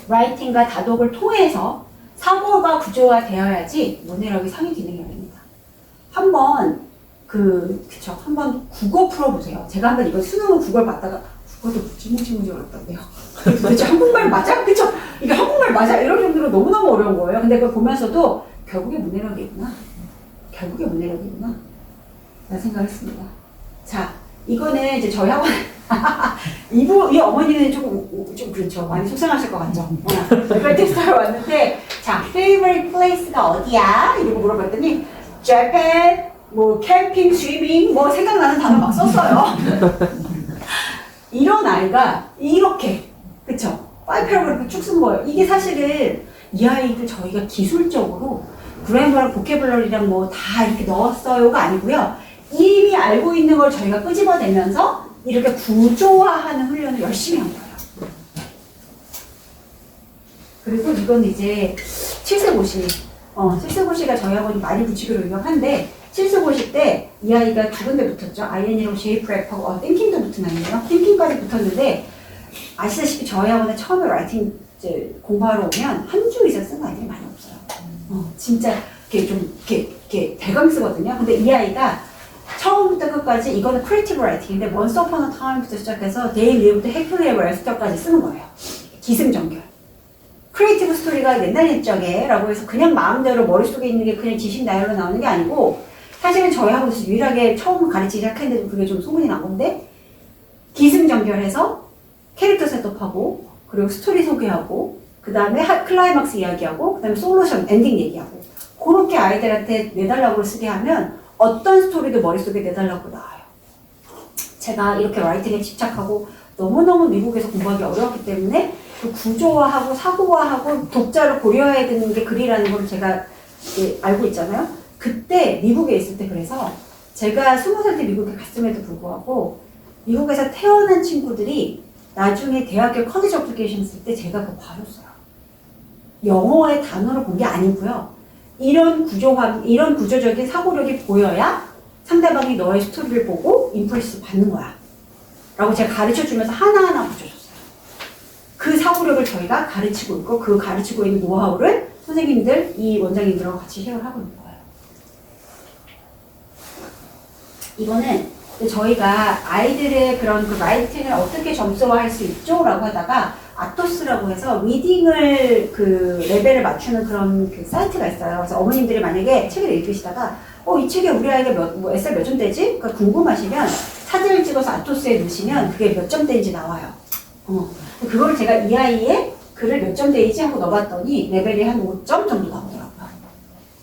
라이팅과 다독을 통해서 사고가 구조화되어야지 문해력이 상위 기능이 열립니다. 한번 한번 국어 풀어보세요. 제가 한번 이거 수능은 국어를 봤다가 국어도 무지무지 어렵던데요. 도대체 한국말 맞아? 그쵸? 이게 한국말 맞아? 이런 정도로 너무너무 어려운 거예요. 근데 그걸 보면서도 결국에 문해력이구나. 라는 생각을 했습니다. 자, 이거는 이제 저희 학원 이 어머니는 좀 그렇죠. 많이 속상하실 것 같죠. 이걸 테스트하러 왔는데, 자, favorite place가 어디야? 이러고 물어봤더니 Japan, 뭐 캠핑, 스위밍 뭐 생각나는 단어 막 썼어요. 이런 아이가 이렇게 그쵸? 파이프라고 이렇게 쭉 쓴 거예요. 이게 사실은 이 아이들 저희가 기술적으로 그래머랑 보캐블러리랑 뭐 다 이렇게 넣었어요가 아니고요. 이미 알고 있는 걸 저희가 끄집어내면서 이렇게 구조화하는 훈련을 열심히 한 거예요. 그리고 이건 이제 칠세고시. 칠세고시가 저희 학원이 많이 붙이기로 유명한데, 칠세고시 때 이 아이가 두 군데 붙었죠. IN이랑 J-Prep하고, 띵킹도 붙은 아이예요. 띵킹까지 붙었는데, 아시다시피 저희 학원에 처음에 라이팅 이제 공부하러 오면 한 주 이상 쓴 아이들이 많이 없어요. 진짜 이렇게 대강 쓰거든요. 근데 이 아이가 처음부터 끝까지 이거는 크리에이티브 라이팅인데 Once Upon a Time부터 시작해서 They Lived Happily Ever After까지 쓰는 거예요. 기승전결. 크리에이티브 스토리가 옛날 옛적에 라고 해서 그냥 마음대로 머릿속에 있는 게 그냥 지식 나열로 나오는 게 아니고, 사실은 저희 학원에서 유일하게 처음 가르치기 시작했는데 그게 좀 소문이 난 건데, 기승전결해서 캐릭터 셋업하고, 그리고 스토리 소개하고, 그 다음에 클라이막스 이야기하고, 그 다음에 솔루션 엔딩 얘기하고, 그렇게 아이들한테 내달라고 쓰게 하면 어떤 스토리도 머릿속에 내달라고 나와요. 제가 이렇게 라이팅에 집착하고 너무너무 미국에서 공부하기 어려웠기 때문에 그 구조화하고 사고화하고 독자를 고려해야 되는 게 글이라는 걸 제가 알고 있잖아요. 그때 미국에 있을 때 그래서 제가 20살 때 미국에 갔음에도 불구하고 미국에서 태어난 친구들이 나중에 대학교 커리지 어플리케이션 쓸 때 제가 그거 봐줬어요. 영어의 단어를 본 게 아니고요. 이런 이런 구조적인 사고력이 보여야 상대방이 너의 스토리를 보고 임프레스 받는 거야. 라고 제가 가르쳐 주면서 하나하나 붙여줬어요. 그 사고력을 저희가 가르치고 있고, 그 가르치고 있는 노하우를 선생님들, 이 원장님들하고 같이 쉐어를 하고 있는 거예요. 이거는 저희가 아이들의 그런 그 라이팅을 어떻게 점수화할 수 있죠? 라고 하다가 아토스라고 해서 리딩을 그 레벨을 맞추는 그런 그 사이트가 있어요. 그래서 어머님들이 만약에 책을 읽으시다가 이 책에 우리 아이가 SR 몇 점대지? 그러니까 궁금하시면 사진을 찍어서 아토스에 넣으시면 그게 몇 점대인지 나와요. 그거를 제가 이 아이의 글을 몇 점대이지 하고 넣어봤더니 레벨이 한 5점 정도 나오더라고요.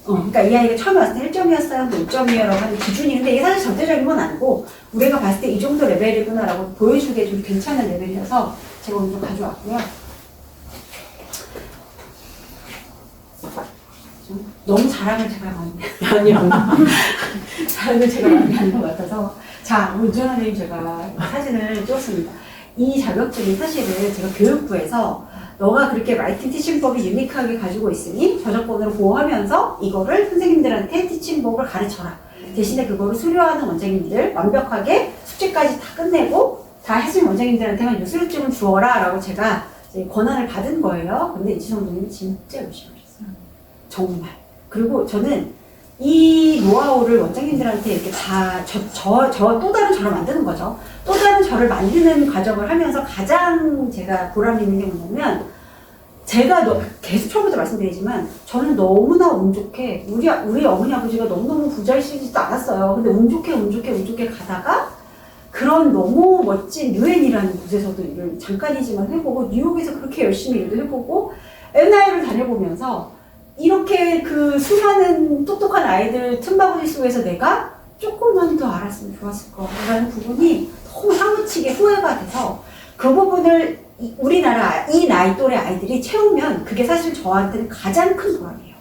그러니까 이 아이가 처음에 왔을 때 1점이었어요. 5점이라고 하는 기준이, 근데 이게 사실 절대적인 건 아니고 우리가 봤을 때 이 정도 레벨이구나라고 보여주기에 좀 괜찮은 레벨이어서 제가 오늘 좀 가져왔고요. 너무 자랑을 제가 많이 아니요. 자랑을 제가 많이 하는 것 같아서, 자, 우리 우정 선생님 제가 사진을 찍었습니다. 이 자격증이 사실은 제가 교육부에서 너가 그렇게 라이팅 티칭법이 유니크하게 가지고 있으니 저작권으로 보호하면서 이거를 선생님들한테 티칭법을 가르쳐라. 대신에 그거를 수료하는 원장님들 완벽하게 숙제까지 다 끝내고 다 해준 원장님들한테만 이 수료증을 주어라 라고 제가 이제 권한을 받은 거예요. 근데 이지성 선생님이 진짜 열심히 하셨어요. 정말. 그리고 저는 이 노하우를 원장님들한테 이렇게 다 또 다른 저를 만드는 거죠. 또 다른 저를 만드는 과정을 하면서 가장 제가 보람 있는 게 뭐냐면, 제가 계속 처음부터 말씀드리지만 저는 너무나 운 좋게 우리 어머니 아버지가 너무너무 부자이시지도 않았어요. 근데 운 좋게 가다가 그런 너무 멋진 유엔이라는 곳에서도 일을 잠깐이지만 해보고, 뉴욕에서 그렇게 열심히 일도 해보고, NI를 다녀보면서 이렇게 그 수많은 똑똑한 아이들 틈바구니 속에서 내가 조금만 더 알았으면 좋았을 거라는 부분이 너무 사무치게 후회가 돼서, 그 부분을 우리나라 이 나이 또래 아이들이 채우면 그게 사실 저한테는 가장 큰 보람이에요.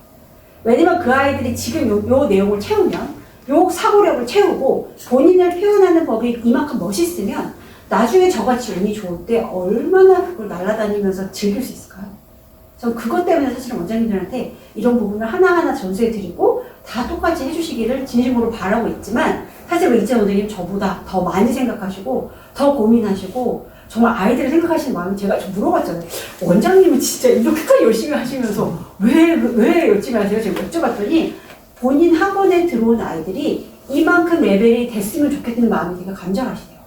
왜냐면 그 아이들이 지금 요 내용을 채우면, 요 사고력을 채우고 본인을 표현하는 법이 이만큼 멋있으면 나중에 저같이 운이 좋을 때 얼마나 그걸 날아다니면서 즐길 수 있을까요? 전 그것 때문에 사실은 원장님들한테 이런 부분을 하나하나 전수해 드리고 다 똑같이 해주시기를 진심으로 바라고 있지만, 사실 이재 원장님 저보다 더 많이 생각하시고 더 고민하시고 정말 아이들을 생각하시는 마음이, 제가 좀 물어봤잖아요. 원장님은 진짜 이렇게까지 열심히 하시면서 왜 열심히 하세요? 제가 여쭤봤더니 본인 학원에 들어온 아이들이 이만큼 레벨이 됐으면 좋겠다는 마음이 되게 간절하시대요.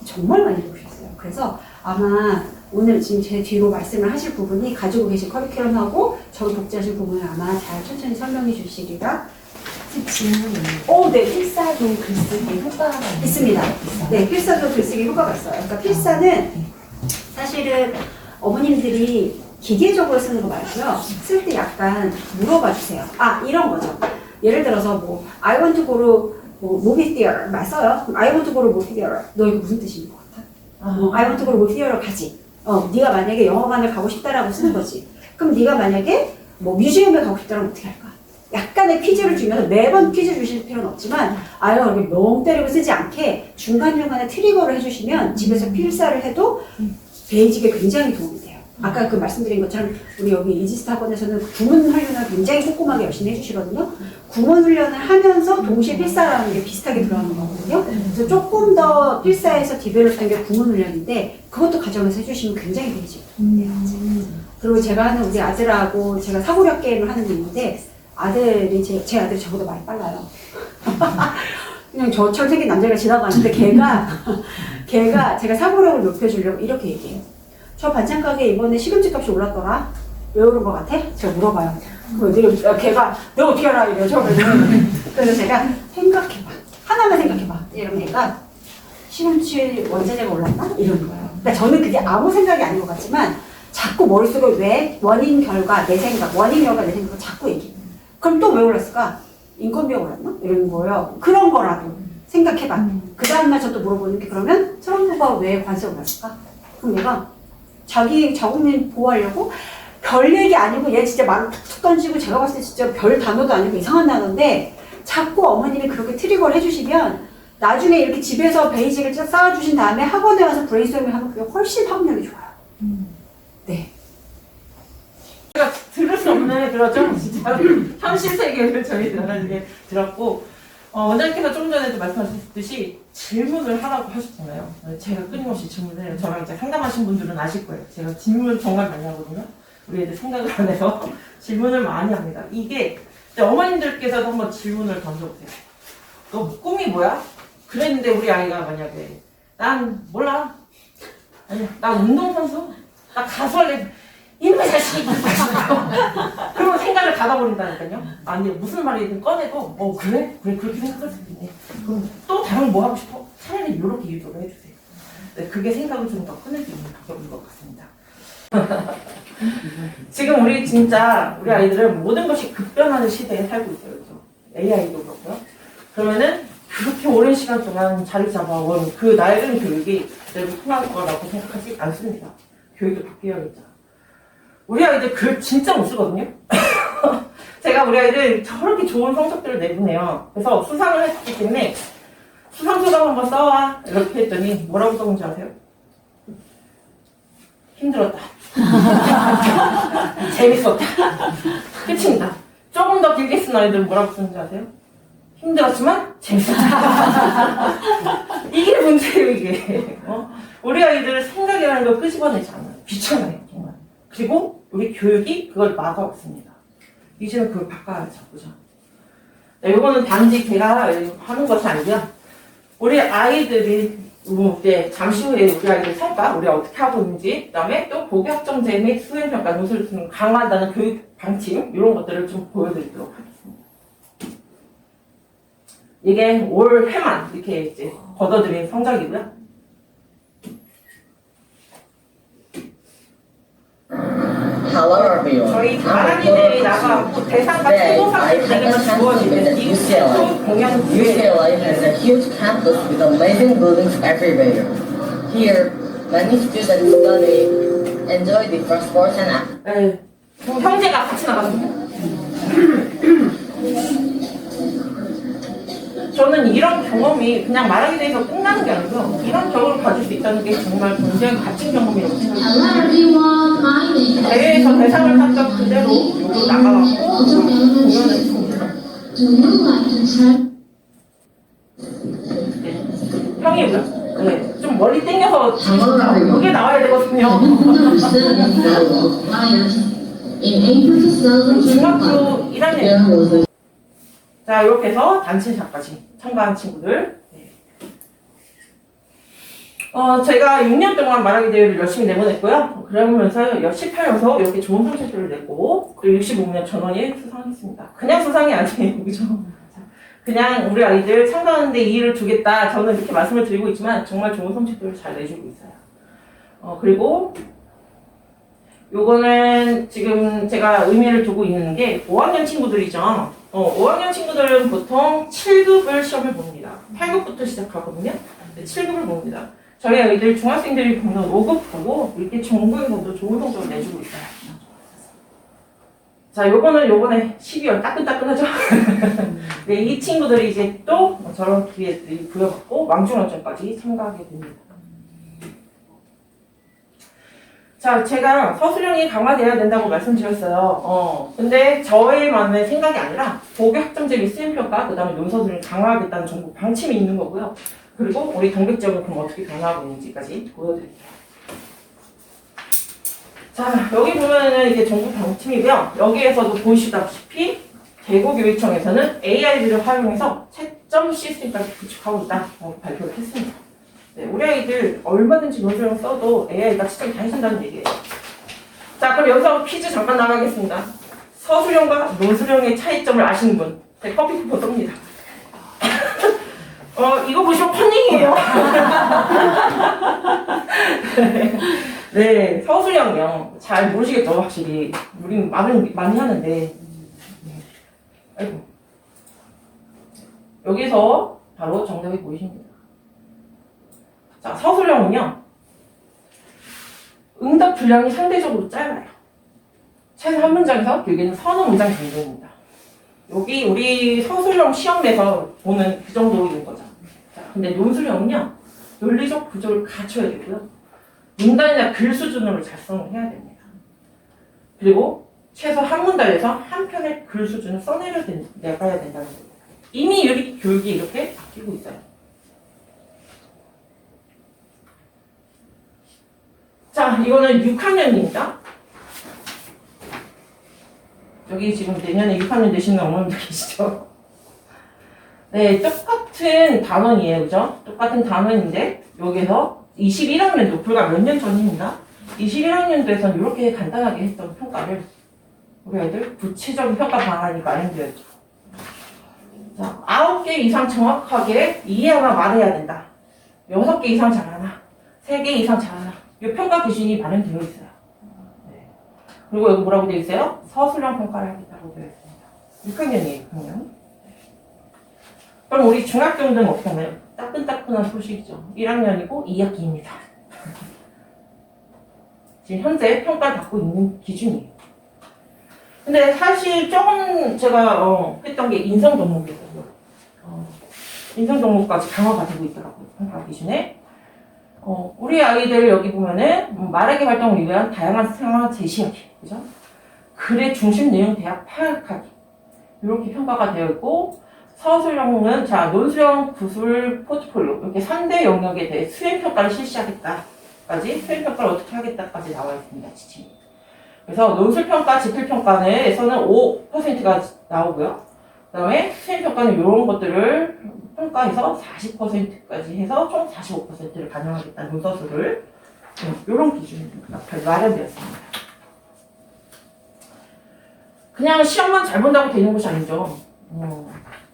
정말 많이 보셨어요. 그래서 아마 오늘 지금 제 뒤로 말씀을 하실 부분이 가지고 계신 커리큘럼하고 저를 복제하실 부분을 아마 잘 천천히 설명해 주시리라. 네. 필사도 글쓰기 효과가 있습니다. 네, 필사도 글쓰기 효과가 있어요. 그러니까 필사는 사실은 어머님들이 기계적으로 쓰는 거 말고요. 쓸 때 약간 물어봐 주세요. 이런 거죠. 예를 들어서 뭐 I want to go to 뭐 movie theater 말 써요. 그럼 I want to go to movie theater. 너 이거 무슨 뜻인 것 같아? I want to go to movie theater 가지. 네가 만약에 영화관을 가고 싶다라고 쓰는 거지. 그럼 네가 만약에 뭐 뮤지엄에 가고 싶다라면 어떻게 할까? 약간의 퀴즈를 주면 매번 퀴즈 주실 필요는 없지만 아유 이렇게 멍 때리고 쓰지 않게 중간중간에 트리거를 해주시면 집에서 필사를 해도 베이직에 굉장히 도움이 돼요. 아까 그 말씀드린 것처럼 우리 여기 이지스타 학원에서는 구문 훈련을 굉장히 꼼꼼하게 열심히 해주시거든요. 구문 훈련을 하면서 동시에 필사라는 게 비슷하게 들어가는 거거든요. 그래서 조금 더 필사에서 디벨롭된 게 구문 훈련인데 그것도 가정에서 해주시면 굉장히 베이직이 도움이 돼요. 그리고 제가 하는 우리 아들하고 제가 사고력 게임을 하는 게 있는데 아들이 제 아들이 저보다 많이 빨라요. 그냥 저처럼 생긴 남자가 지나가는데 걔가 제가 사고력을 높여주려고 이렇게 얘기해요. 저 반찬 가게 이번에 시금치 값이 올랐더라. 왜 오른 것 같아? 제가 물어봐요. 걔가 너 어떻게 알아? 이러죠. 그래서 제가 생각해봐. 하나만 생각해봐. 이러면 얘가 시금치 원자재가 올랐나? 이러는 거예요. 그러니까 저는 그게 아무 생각이 아닌 것 같지만 자꾸 머릿속에 왜 원인 결과 내 생각, 원인 결과 내 생각을 자꾸 얘기해. 그럼 또 왜 올랐을까? 인건비가 올랐나? 이러는 거예요. 그런 거라도 생각해봐. 그 다음날 저 또 물어보는 게 그러면 트럼프가 왜 관세 올랐을까? 그럼 얘가 자기 자국민 보호하려고 별 얘기 아니고 얘 진짜 말을 툭툭 던지고 제가 봤을 때 진짜 별 단어도 아니고 이상한 단어인데 자꾸 어머님이 그렇게 트리거를 해주시면 나중에 이렇게 집에서 베이직을 쫙 쌓아주신 다음에 학원에 와서 브레인스토밍 하면 그게 훨씬 파급력이 좋아요. 네. 제가 들을 수 없는 그런 진짜 현실 세계를 저희들은 이렇게 들었고 원장님께서 조금 전에도 말씀하셨듯이 질문을 하라고 하셨잖아요. 제가 끊임없이 질문을 해요. 저랑 이제 상담하신 분들은 아실 거예요. 제가 질문 정말 많이 하거든요. 우리 애들 생각을 안 해서 질문을 많이 합니다. 이게 이제 어머님들께서도 한번 질문을 던져보세요. 너 꿈이 뭐야? 그랬는데 우리 아이가 만약에 난 몰라. 아니야, 나 운동선수? 나 가수 할래. 이놈의 자식이 그러면 생각을 닫아버린다니까요. 아니 무슨 말이든 꺼내도 그래 그렇게 생각할 수도 있네. 그럼 또 다른 뭐 하고 싶어? 차라리 이렇게 유도를 해주세요. 네, 그게 생각을 좀 더 꺼낼 수 있는 방법인 것 같습니다. 지금 우리 진짜 우리 아이들은 모든 것이 급변하는 시대에 살고 있어요. 그렇죠? AI도 그렇고요. 그러면은 그렇게 오랜 시간 동안 자리 잡아온 그 낡은 교육이 그대로 통할 거라고 생각하지 않습니다. 교육이 바뀌어야겠죠. 우리 아이들 글 진짜 못 쓰거든요. 제가 우리 아이들 저렇게 좋은 성적들을 내보내요. 그래서 수상을 했기 때문에 수상소감 한번 써와 이렇게 했더니 뭐라고 써본지 아세요? 힘들었다. 재밌었다. 끝입니다. 조금 더 길게 쓴 아이들은 뭐라고 쓰는지 아세요? 힘들었지만 재밌었다. 이게 문제예요, 이게. 우리 아이들 생각이라는 걸 끄집어내지 않아요. 귀찮아요, 정말. 그리고 우리 교육이 그걸 막아왔습니다. 이제는 그걸 바꿔야죠, 그죠? 네, 이거는 단지 제가 하는 것이 아니고요. 우리 아이들이 이제 잠시 후에 우리 아이들 살까? 우리가 어떻게 하고 있는지, 그 다음에 또 고교학점제 및 수행평가 노선을 강화한다는 교육 방침, 이런 것들을 좀 보여드리도록 하겠습니다. 이게 올 해만 이렇게 이제 걷어들인 성적이고요. 저희 가랑이들이 나가고 대상과 최고상을 내리면 주어지는 이웃 공연 UCLA has a huge campus with amazing buildings everywhere. Here, many students study, enjoy different sports and activities. 네, 형제가 같이 나갔습니다. 저는 이런 경험이 그냥 말하기 대해서 끝나는 게 아니고요. 이런 경험을 가질 수 있다는 게 정말 굉장히 값진 경험이라고 생각합니다. 대회에서 대상을 탔던 그대로 요거 나가갖고 공연을 했습니다. 네. 형이고요. 네. 좀 멀리 땡겨서 그게 나와야 되거든요. 중학교 1학년. 자, 이렇게 해서 단체샷까지 참가한 친구들. 네. 제가 6년 동안 말하기 대회를 열심히 내보냈고요. 그러면서 18년서 이렇게 좋은 성적들을 냈고, 그리고 65년 전원이 수상했습니다. 그냥 수상이 아니에요. 그죠? 그냥 우리 아이들 참가하는데 이의를 두겠다. 저는 이렇게 말씀을 드리고 있지만, 정말 좋은 성적들을 잘 내주고 있어요. 그리고 요거는 지금 제가 의미를 두고 있는 게 5학년 친구들이죠. 5학년 친구들은 보통 7급을 시험을 봅니다. 8급부터 시작하거든요. 7급을 봅니다. 저희 아이들 중학생들이 보면 5급 보고 이렇게 전국에서도 좋은 성적을 내주고 있어요. 자, 요번에 12월 따끈따끈하죠? 네, 이 친구들이 이제 또 저런 기회들이 부여받고 왕중원전까지 참가하게 됩니다. 자, 제가 서술형이 강화돼야 된다고 말씀드렸어요. 근데 저의만의 생각이 아니라 고교 학점제비 수행평가, 그 다음에 논서술을 강화하겠다는 정부 방침이 있는 거고요. 그리고 우리 동백지역은 그럼 어떻게 변화하고 있는지까지 보여드릴게요. 자, 여기 보면은 이게 정부 방침이고요. 여기에서도 보시다시피 대구교육청에서는 AI들을 활용해서 채점 시스템까지 구축하고 있다고 발표를 했습니다. 네, 우리 아이들 얼마든지 논술형 써도 AI가 채점 다 해준다는 얘기예요. 자, 그럼 여기서 퀴즈 잠깐 나가겠습니다. 서술형과 논술형의 차이점을 아시는 분, 제 커피 쿠폰 쏩니다. 이거 보시면 컨닝이에요. 네, 서술형이요. 잘 모르시겠죠, 확실히. 우리는 말은 많이 하는데. 네. 아이고. 여기서 바로 정답이 보이십니다. 자, 서술형은요. 응답 분량이 상대적으로 짧아요. 최소 한 문장에서 길게는 서너 문장 정도입니다. 여기 우리 서술형 시험에서 보는 그 정도인 거죠. 자, 근데 논술형은요. 논리적 구조를 갖춰야 되고요. 문단이나 글 수준으로 작성을 해야 됩니다. 그리고 최소 한 문단에서 한 편의 글 수준을 써내가야 된다는 겁니다. 이미 우리 교육이 이렇게 바뀌고 있어요. 자, 이거는 6학년입니다. 여기 지금 내년에 6학년 되시는 어머님들 계시죠? 네, 똑같은 단원이에요. 그죠? 똑같은 단원인데 여기서 21학년도 불과 몇 년 전입니다. 21학년도에서는 이렇게 간단하게 했던 평가를 우리 아이들 구체적인 평가 방안이 마련되었죠. 자, 9개 이상 정확하게 이해하거나 말해야 된다. 6개 이상 잘하나, 3개 이상 잘하나. 이 평가 기준이 마련되어 있어요. 네. 그리고 여기 뭐라고 되어 있어요? 서술형 평가를 하겠다고 되어 있습니다. 6학년이에요, 그러면. 그럼 우리 중학교들은 어떻게 하나요? 따끈따끈한 소식이죠. 1학년이고 2학기입니다. 지금 현재 평가를 받고 있는 기준이에요. 근데 사실 조금 제가 했던 게 인성 종목이었어요. 인성 종목까지 강화가 되고 있더라고요. 평가 기준에. 우리 아이들 여기 보면은 말하기 활동을 위한 다양한 상황 제시하기, 그죠? 글의 중심 내용 대학 파악하기 이렇게 평가가 되어 있고 서술형은 자 논술형, 구술, 포트폴리오 이렇게 3대 영역에 대해 수행 평가를 실시하겠다까지 수행 평가를 어떻게 하겠다까지 나와 있습니다. 지침이. 그래서 논술 평가, 지필 평가에서는 5%가 나오고요. 그다음에 수행 평가는 이런 것들을 평가해서 40%까지 해서 총 45%를 반영하겠다는 논서술을 이런 기준이 마련되었습니다. 그냥 시험만 잘 본다고 되는 것이 아니죠.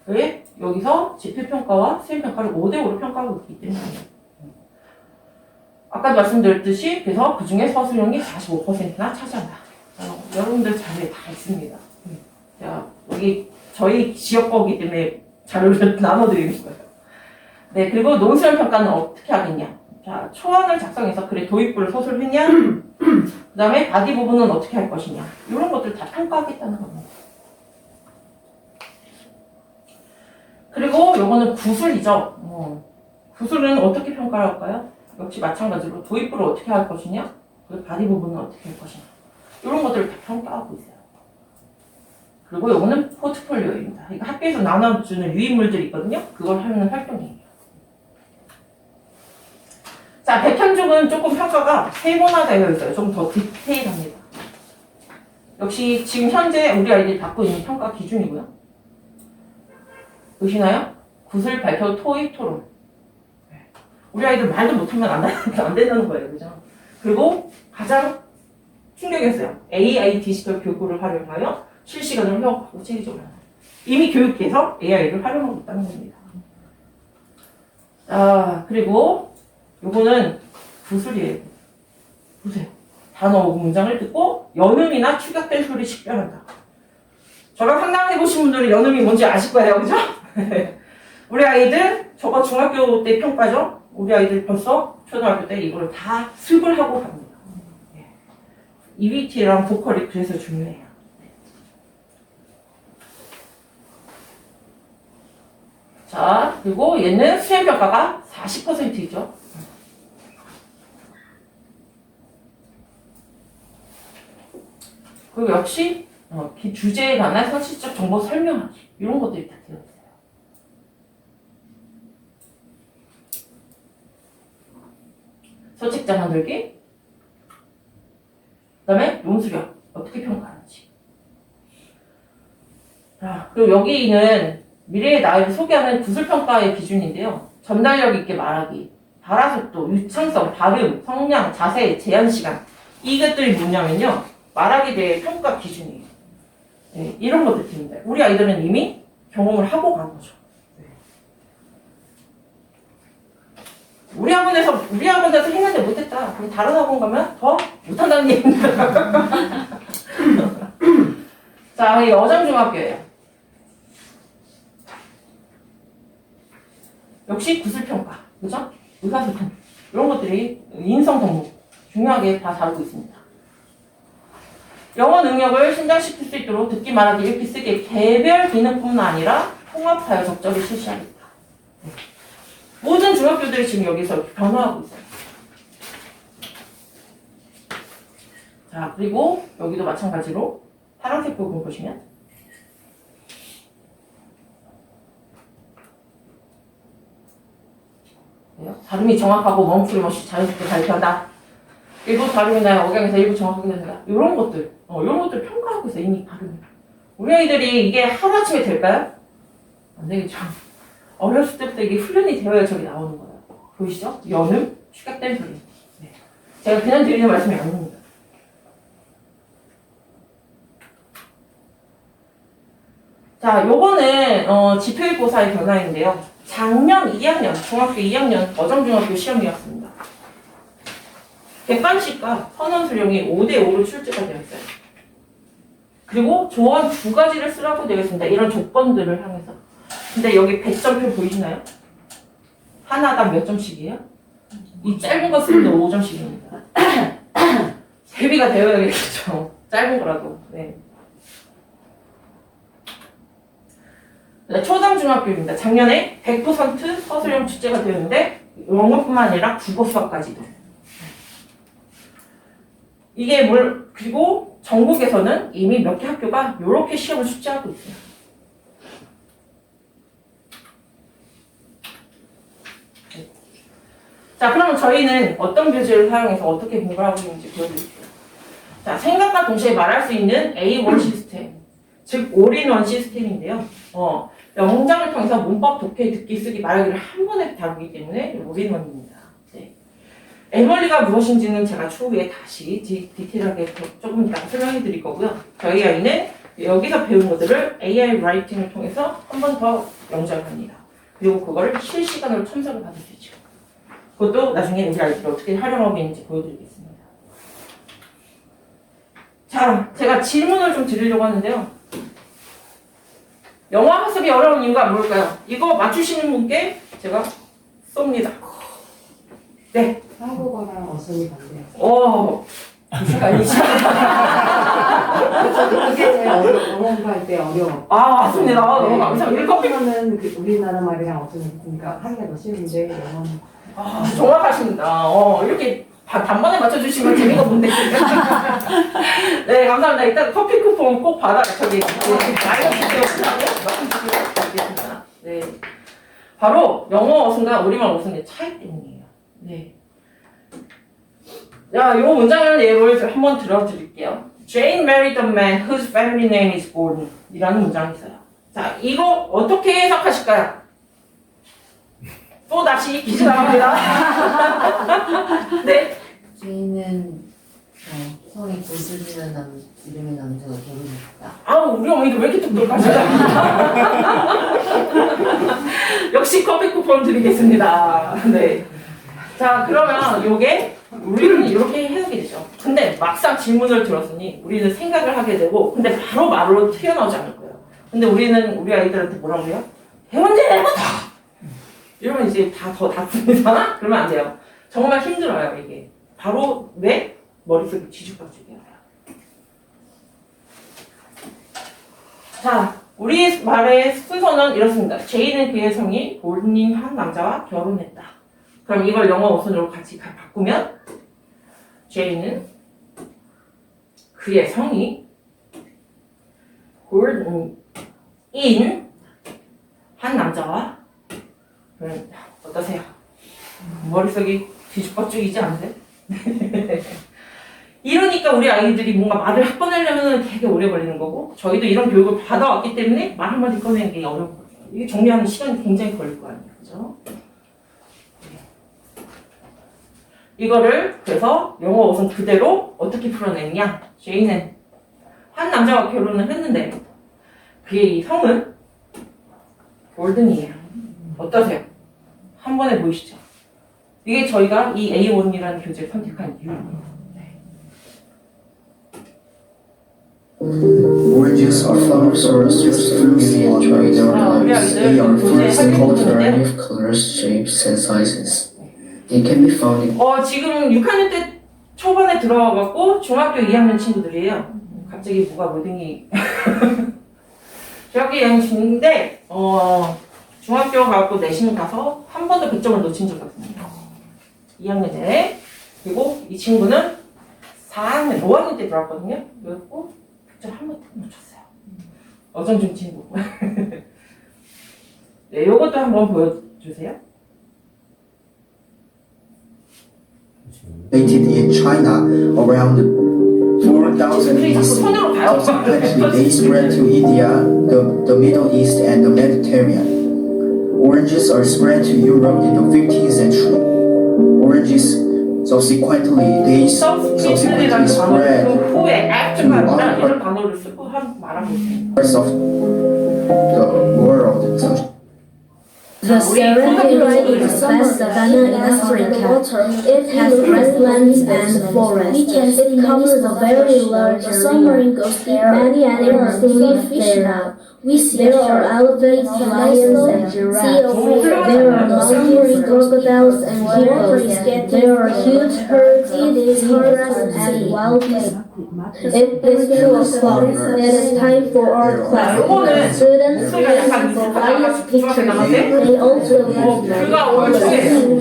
왜? 여기서 지필평가와 수행평가를 5대5로 평가하고 있기 때문에 아까 말씀드렸듯이 그래서 그 중에 서술형이 45%나 차지한다. 여러분들 자료에 다 있습니다. 제가 여기 저희 지역 거기 때문에 자료를 나눠드리는 거예요. 네, 그리고 논술형 평가는 어떻게 하겠냐? 자, 초안을 작성해서 글의 도입부를 서술했냐? 그 다음에 바디 부분은 어떻게 할 것이냐? 이런 것들 다 평가하겠다는 겁니다. 그리고 요거는 구술이죠. 구술은 어떻게 평가를 할까요? 역시 마찬가지로 도입부를 어떻게 할 것이냐? 그리고 바디 부분은 어떻게 할 것이냐? 이런 것들을 다 평가하고 있어요. 그리고 요거는 포트폴리오입니다. 이거 학교에서 나눠주는 유인물들이 있거든요. 그걸 하는 활동이에요. 자, 백현중은 조금 평가가 세분화되어 있어요. 좀 더 디테일합니다. 역시 지금 현재 우리 아이들이 받고 있는 평가 기준이고요. 보시나요? 구술, 발표, 토익, 토론. 우리 아이들 말도 못하면 안 된다는 거예요. 그죠? 그리고 가장 충격이었어요. AI 디지털 교구를 활용하여 실시간으로 회화하고 체계적으로 하는. 이미 교육계에서 AI를 활용하고 있다는 겁니다. 그리고 요거는 구술이에요. 보세요. 단어 혹은 문장을 듣고 연음이나 축약된 소리 식별한다. 저랑 상담해보신 분들은 연음이 뭔지 아실 거예요, 그죠? 우리 아이들, 저거 중학교 때 평가죠? 우리 아이들 벌써 초등학교 때 이걸 다 습을 하고 갑니다. EBT랑 보컬이 그래서 중요해요. 자, 그리고 얘는 수행평가가 40%이죠. 그리고 역시 주제에 관한 현실적 정보 설명하기 이런 것들이 다 들어있어요. 서책자 만들기, 그 다음에 논수력 어떻게 평가하는지. 자, 그리고 여기는 미래의 나를 소개하는 구술평가의 기준인데요. 전달력 있게 말하기, 발화속도, 유창성, 발음, 성량, 자세, 제한시간 이것들이 뭐냐면요. 말하기에 대해 평가 기준이에요. 네, 이런 것들 됩니다. 우리 아이들은 이미 경험을 하고 간 거죠. 네. 우리 학원에서 했는데 못했다. 그럼 다른 학원 가면 더 못한다는 얘기입니다. 자, 이 여정중학교예요. 역시 구술평가, 그죠? 의사소통 이런 것들이 인성 덕목 중요하게 다 다루고 있습니다. 영어 능력을 신장시킬 수 있도록 듣기, 말하기, 읽기, 쓰기 개별 기능뿐만 아니라 통합하여 적절히 실시하겠다. 모든 중학교들이 지금 여기서 변화하고 있어요. 자, 그리고 여기도 마찬가지로 파란색 부분 보시면 발음이 정확하고 멈추림 없이 자연스럽게 발표한다. 일부 발음이나 억양에서 일부 정확하게 된다. 이런 것들, 이런 것들 평가하고 있어요. 이미 발음. 우리 아이들이 이게 하루아침에 될까요? 안 되겠죠. 어렸을 때부터 이게 훈련이 되어야 저기 나오는 거예요. 보이시죠? 연음, 축약된 소리. 네. 제가 그냥 드리는 말씀이 아닙니다. 자, 요거는 지표일보사의 변화인데요. 작년 2학년, 중학교 2학년 어정중학교 시험이었습니다. 객관식과 선언 수령이 5대5로 출제가 되어 있어요. 그리고 조언 2가지를 쓰라고 되어 있습니다. 이런 조건들을 향해서. 근데 여기 100점표 보이시나요? 하나당 몇 점씩이에요? 이 짧은 거 쓰는데 5점씩입니다. 대비가 되어야겠죠. 짧은 거라도. 네. 초등중학교입니다. 작년에 100% 서술형 출제가 되었는데 영어뿐만 아니라 국어 수학까지도. 이게 그리고 전국에서는 이미 몇 개 학교가 이렇게 시험을 출제하고 있어요. 자, 그러면 저희는 어떤 교재를 사용해서 어떻게 공부를 하고 있는지 보여드릴게요. 자, 생각과 동시에 말할 수 있는 A1 시스템, 즉 올인원 시스템인데요. 영장을 통해서 문법, 독해, 듣기, 쓰기, 말하기를 한 번에 다루기 때문에 올인원입니다. 네. 에멀리가 무엇인지는 제가 추후에 다시 디테일하게 조금 이따 설명해 드릴 거고요. 저희 아이는 여기서 배운 것들을 AI 라이팅을 통해서 한 번 더 영작합니다. 그리고 그거를 실시간으로 첨삭을 받을 수 있죠. 그것도 나중에 우리 아이들이 어떻게 활용하고 있는지 보여드리겠습니다. 자, 제가 질문을 좀 드리려고 하는데요. 영어 학습이 어려운 이유가 뭘까요? 이거 맞추시는 분께 제가 쏩니다. 네. 한국어랑 어순이 반대요. 무슨 아니시죠? 그게 제일 영어 공부할 때 어려워. 맞습니다. 너무 감사합니다. 한국어는 우리나라 말이랑 어순이 있으니까 하기가 더 쉬운데 영어는 정확하십니다. 이렇게 단번에 맞춰주시면 재미가 없는데. 네, 감사합니다. 일단 커피 쿠폰 꼭 저기, 마이너스 되겠습니다. 네. 바로 영어 어순과 우리말 어순의 차이 때문이에요. 네. 자, 요 문장을 예를 한번 들어드릴게요. Jane married a man whose family name is Gordon. 이라는 문장이 있어요. 자, 이거 어떻게 해석하실까요? 또 다시 기지 나갑니다. 네. 주인은 성이 고슬이라는 이름의 남자가 결혼했다. 우리 어머니도 왜 이렇게 똑똑하시죠? 역시 커피 쿠폰 드리겠습니다. 네. 자, 그러면 요게 우리는 이렇게 해석이 되죠. 근데 막상 질문을 들었으니 우리는 생각을 하게 되고, 근데 바로 말로 튀어나오지 않을 거예요. 근데 우리는 우리 아이들한테 뭐라고 해요? 대문제 내부터! 이러면 이제 다 더 다투잖아? 그러면 안 돼요. 정말 힘들어요, 이게. 바로 왜? 머릿속이 뒤죽박죽이에요. 자, 우리 말의 순서는 이렇습니다. 제이는 그의 성인 볼드님 한 남자와 결혼했다. 그럼 이걸 영어 어순으로 같이 바꾸면 제이는 그의 성이 볼드인 한 남자와 결혼했다. 어떠세요? 머릿속이 뒤죽박죽이지 않으세요? 이러니까 우리 아이들이 뭔가 말을 꺼내려면 되게 오래 걸리는 거고, 저희도 이런 교육을 받아왔기 때문에 말 한마디 꺼내는 게 어려운 거예요. 이게 정리하는 시간이 굉장히 걸릴 거 아니에요. 그죠? 이거를 그래서 영어 어순 그대로 어떻게 풀어내느냐? 제이는 한 남자와 결혼을 했는데 그의 이 성은 골든이에요. 어떠세요? 한 번에 보이시죠? 이게 저희가 이 A1이라는 교재를 선택한 이유입니다. Oranges are flowers or fruits and enjoy their lives. They are fruits in cultivated of colors, shapes, and sizes. They can be found in 지금 6학년 때 초반에 들어와갖고 중학교 2학년 친구들이에요. 갑자기 뭐가 모딩이 중학교 2학년 친구인데 중학교 가고 내신 가서 한 번도 100점을 놓친 적이 없습니다. 2학년 때. 그리고 이 친구는 4학년, 5학년 때 들어왔거든요. 그래갖고 100점 한 번도 놓쳤어요. 어전중 친구. 네, 요것도 한번 보여주세요. in China around 4,000 BC. 손으로 봐요. Subsequently, they spread to India, the Middle East, and the Mediterranean. Oranges are spread to Europe in the 15th century. Oranges subsequently 서브스피트리라는 단어를 spread 그 후에 act가 아니라 이런 단어를 쓰고 말하고 있습니다. parts of the world, such The Serengeti is the best savanna in Africa. It has grasslands and forests. It covers a very large area. Many animals live there. There are elephants, lions, and giraffes. There are monkeys, crocodiles, and hippos. There are huge herds of zebras and wild beasts. It is 2 o'clock. It is time for art class. Students read the various pictures. They also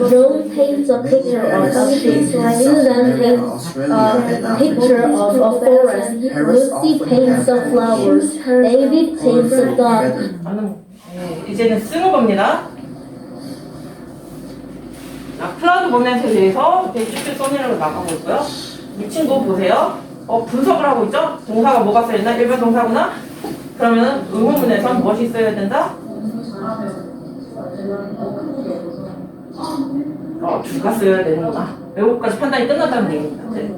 Joan paints a picture of something. Susan paints a picture of a forest. Lucy paints the flowers. David paints a dog. 이제는 쓰는 겁니다. 클라우드 보넷에 대해서 쭉쭉 써내려고 나가고 있고요. 이 친구 보세요. 분석을 하고 있죠? 동사가 뭐가 써있나? 일반 동사구나? 그러면 의문문에선 무엇이 써야 된다? 주가 써야 되는구나. 외국까지 판단이 끝났다는 얘기입니다. 네.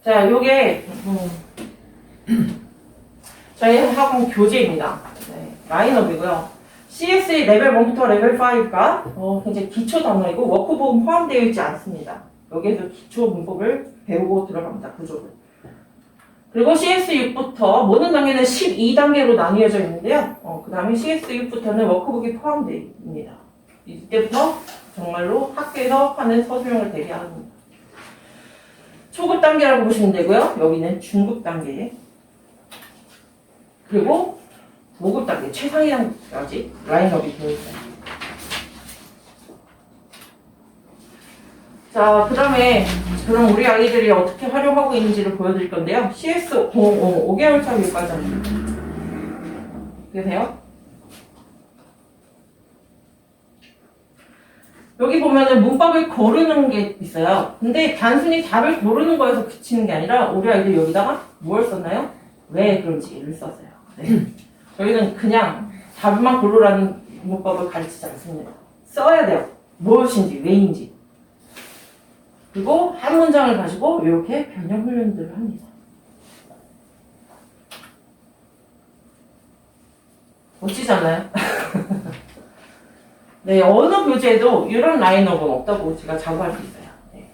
자, 요게 저희 학원 교재입니다. 네, 라인업이고요. CSE 레벨 1부터 레벨 5가 굉장히 기초 단어이고 워크북은 포함되어 있지 않습니다. 여기에서 기초 문법을 배우고 들어갑니다. 구조를. 그리고 CS6부터 모든 단계는 12단계로 나뉘어져 있는데요. 그 다음에 CS6부터는 워크북이 포함되어 있습니다. 이때부터 정말로 학교에서 하는 서술형을 대비합니다. 초급 단계라고 보시면 되고요. 여기는 중급 단계. 그리고 모급 단계, 최상위까지 라인업이 되어 있어요. 자, 그 다음에 그럼 우리 아이들이 어떻게 활용하고 있는지를 보여드릴 건데요. CS 5개월 차 교육과정 되세요? 여기 보면은 문법을 고르는 게 있어요. 근데 단순히 답을 고르는 거에서 그치는 게 아니라 우리 아이들 여기다가 뭘 썼나요? 왜 그런지를 썼어요. 네. 저희는 그냥 답만 고르라는 문법을 가르치지 않습니다. 써야 돼요. 무엇인지, 왜인지. 그리고 한 문장을 가지고 이렇게 변형 훈련들을 합니다. 멋지지 않아요? 네, 어느 교재에도 이런 라인업은 없다고 제가 자부 알고 있어요. 네.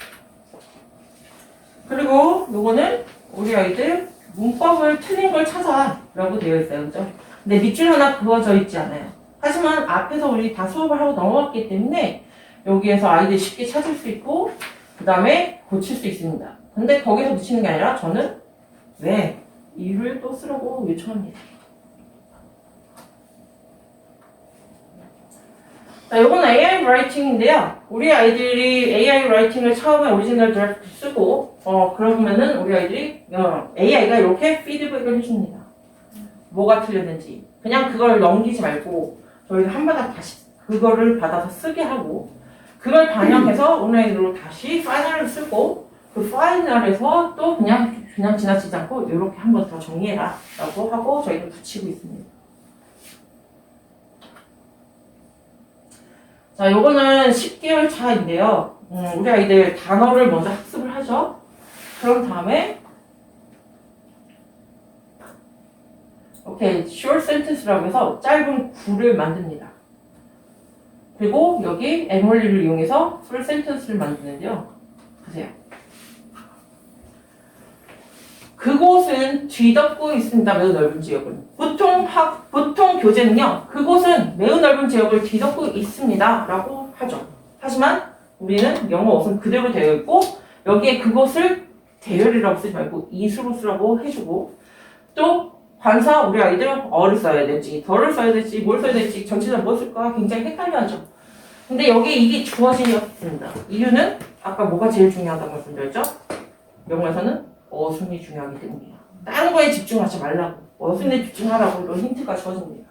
그리고 요거는 우리 아이들 문법을 틀린 걸 찾아라고 되어 있어요. 그죠? 근데 밑줄 하나 그어져 있지 않아요. 하지만 앞에서 우리 다 수업을 하고 넘어갔기 때문에 여기에서 아이들이 쉽게 찾을 수 있고 그 다음에 고칠 수 있습니다. 근데 거기서 붙이는 게 아니라 저는 왜 이유를 또 쓰라고 요청합니다. 자, 요건 AI 라이팅인데요. 우리 아이들이 AI 라이팅을 처음에 오리지널 드래프트 쓰고 그러면은 우리 아이들이 AI가 이렇게 피드백을 해줍니다. 뭐가 틀렸는지. 그냥 그걸 넘기지 말고 저희가 한 번 다시 그거를 받아서 쓰게 하고 그걸 반영해서 온라인으로 다시 파이널을 쓰고 그 파이널에서 또 그냥 지나치지 않고 이렇게 한 번 더 정리해라 라고 하고 저희가 붙이고 있습니다. 자, 요거는 10개월 차인데요. 우리 아이들 단어를 먼저 학습을 하죠. 그런 다음에 오케이, short sentence라고 해서 짧은 구를 만듭니다. 그리고 여기 에멀리를 이용해서 full sentence를 만드는데요. 보세요. 그곳은 뒤덮고 있습니다. 매우 넓은 지역은. 보통 교재는요. 그곳은 매우 넓은 지역을 뒤덮고 있습니다. 라고 하죠. 하지만 우리는 영어 어순 그대로 되어 있고 여기에 그곳을 대열이라고 쓰지 말고 이수로 쓰라고 해주고 또 관사 우리 아이들 어를 써야 될지 덜을 써야 될지 뭘 써야 될지 전체적으로 뭐 쓸까 굉장히 헷갈려하죠. 근데 여기 이게 주어지었습니다. 이유는 아까 뭐가 제일 중요하다고 말씀드렸죠? 영어에서는 어순이 중요하기 때문이에요. 다른 거에 집중하지 말라고 어순에 집중하라고 이런 힌트가 주어집니다.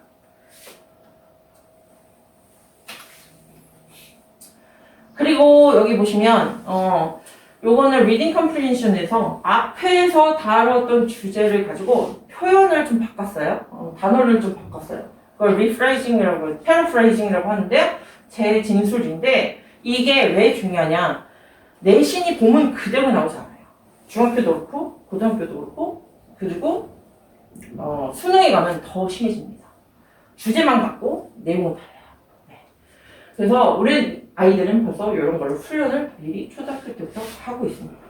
그리고 여기 보시면 요거는 reading comprehension에서 앞에서 다뤘던 주제를 가지고 표현을 좀 바꿨어요. 단어를 좀 바꿨어요. 그걸 rephrasing이라고, paraphrasing이라고 하는데 재진술인데 이게 왜 중요하냐? 내신이 보면 그대로 나오지 않아요. 중학교도 그렇고 고등학교도 그렇고 그리고 수능에 가면 더 심해집니다. 주제만 갖고 내용은 달라요. 네. 그래서 우리 아이들은 벌써 이런 걸로 훈련을 미리 초등학교 때부터 하고 있습니다.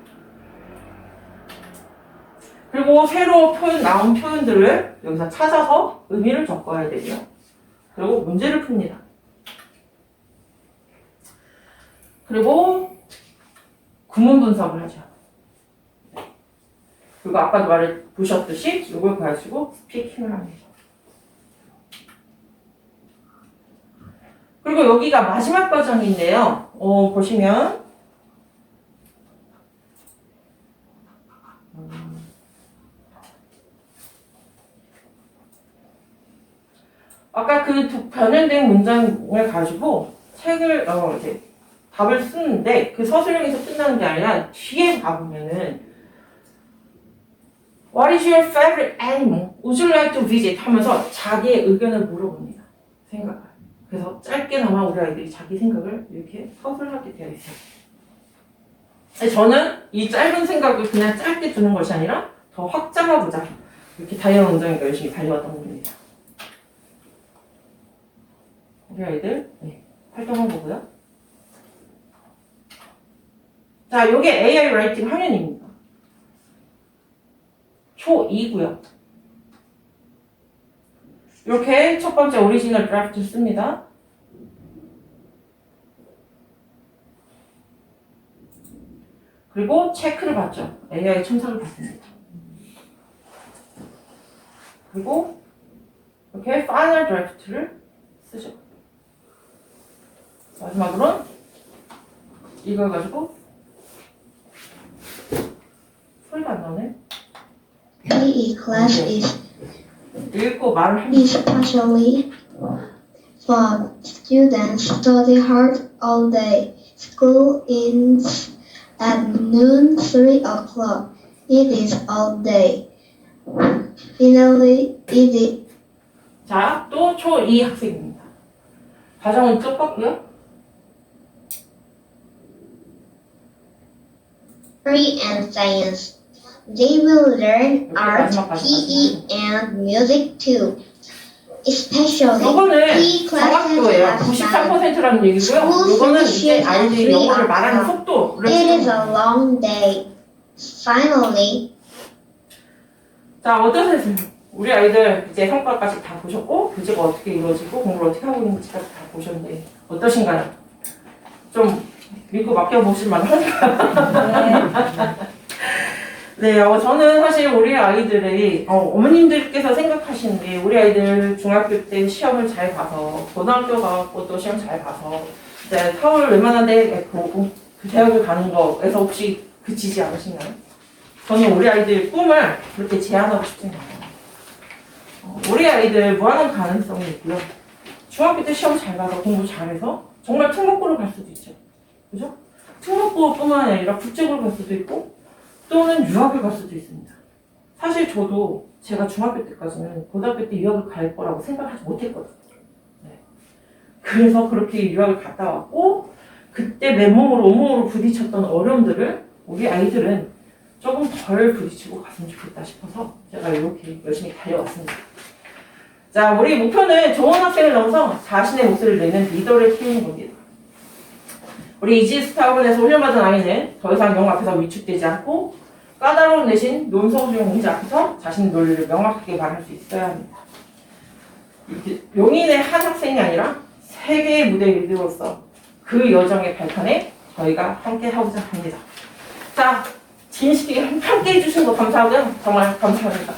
그리고 새로 나온 표현들을 여기서 찾아서 의미를 적어야 되고요. 그리고 문제를 풉니다. 그리고 구문 분석을 하죠. 그리고 아까도 보셨듯이 이걸 가지고 스피킹을 합니다. 그리고 여기가 마지막 과정인데요. 보시면 아까 그 변형된 문장을 가지고 책을 이제 답을 쓰는데 그 서술형에서 끝나는 게 아니라 뒤에 가보면은 What is your favorite animal? Would you like to visit? 하면서 자기의 의견을 물어봅니다. 생각을. 그래서 짧게나마 우리 아이들이 자기 생각을 이렇게 서술하게 되어 있어요. 저는 이 짧은 생각을 그냥 짧게 두는 것이 아니라 더 확장하고자 이렇게 다이어트 원장이가 열심히 달려왔던 겁니다. 우리 아이들 활동한 거고요. 자, 요게 AI 라이팅 화면입니다. 초2고요. 이렇게 첫 번째 오리지널 드래프트 씁니다. 그리고 체크를 받죠. AI 첨삭을 받습니다. 그리고 이렇게 파이널 드래프트를 쓰죠. 마지막으로 이걸 가지고 소리가 안 나오네. PE class is 읽고 말을 합니다. especially for students study hard all day. School ends at noon 3 o'clock. It is all day. Finally, it is 자, 또 초2 학생입니다. 과정은 똑같고요. history and science. They will learn art, PE, and music too. especially 요거는 key classes 정확도예요. last night. 93%라는 얘기고요. 요거는 이제 아이들이 영어를 말하는 속도를 It is 측정해요. a long day. Finally, 자, 어떠세요? 우리 아이들 이제 성과까지 다 보셨고, 교재가 어떻게 이루어지고, 공부를 어떻게 하고 있는지까지 다 보셨는데, 어떠신가요? 좀 믿고 맡겨보실 만한가요? 네, 저는 사실 우리 아이들의, 어머님들께서 생각하시는 게, 우리 아이들 중학교 때 시험을 잘 봐서, 고등학교 가고 또 시험 잘 봐서, 이제 서울 웬만한 데 보고, 그 대학을 가는 거에서 혹시 그치지 않으신가요? 저는 우리 아이들 꿈을 그렇게 제한하고 싶지는 않아요. 우리 아이들 무한한 가능성이 있고요. 중학교 때 시험 잘 봐서 공부 잘해서 정말 특목고를 갈 수도 있죠. 그죠? 특목고뿐만 아니라 국제고를 갈 수도 있고 또는 유학을 갈 수도 있습니다. 사실 저도 제가 중학교 때까지는 고등학교 때 유학을 갈 거라고 생각하지 못했거든요. 네. 그래서 그렇게 유학을 갔다 왔고 그때 맨몸으로 온몸으로 부딪혔던 어려움들을 우리 아이들은 조금 덜 부딪히고 갔으면 좋겠다 싶어서 제가 이렇게 열심히 달려왔습니다. 자, 우리 목표는 좋은 학생을 넘어서 자신의 목소리를 내는 리더를 키우는 겁니다. 우리 이지스타 학원에서 훈련받은 아이는 더 이상 영 앞에서 위축되지 않고 까다로운 대신 논소중 문제 앞에서 자신의 논리를 명확하게 말할 수 있어야 합니다. 용인의 한 학생이 아니라 세계의 무대 리더로서 그 여정의 발판에 저희가 함께 하고자 합니다. 자, 진식이 함께 해주신 거 감사하고요. 정말 감사합니다.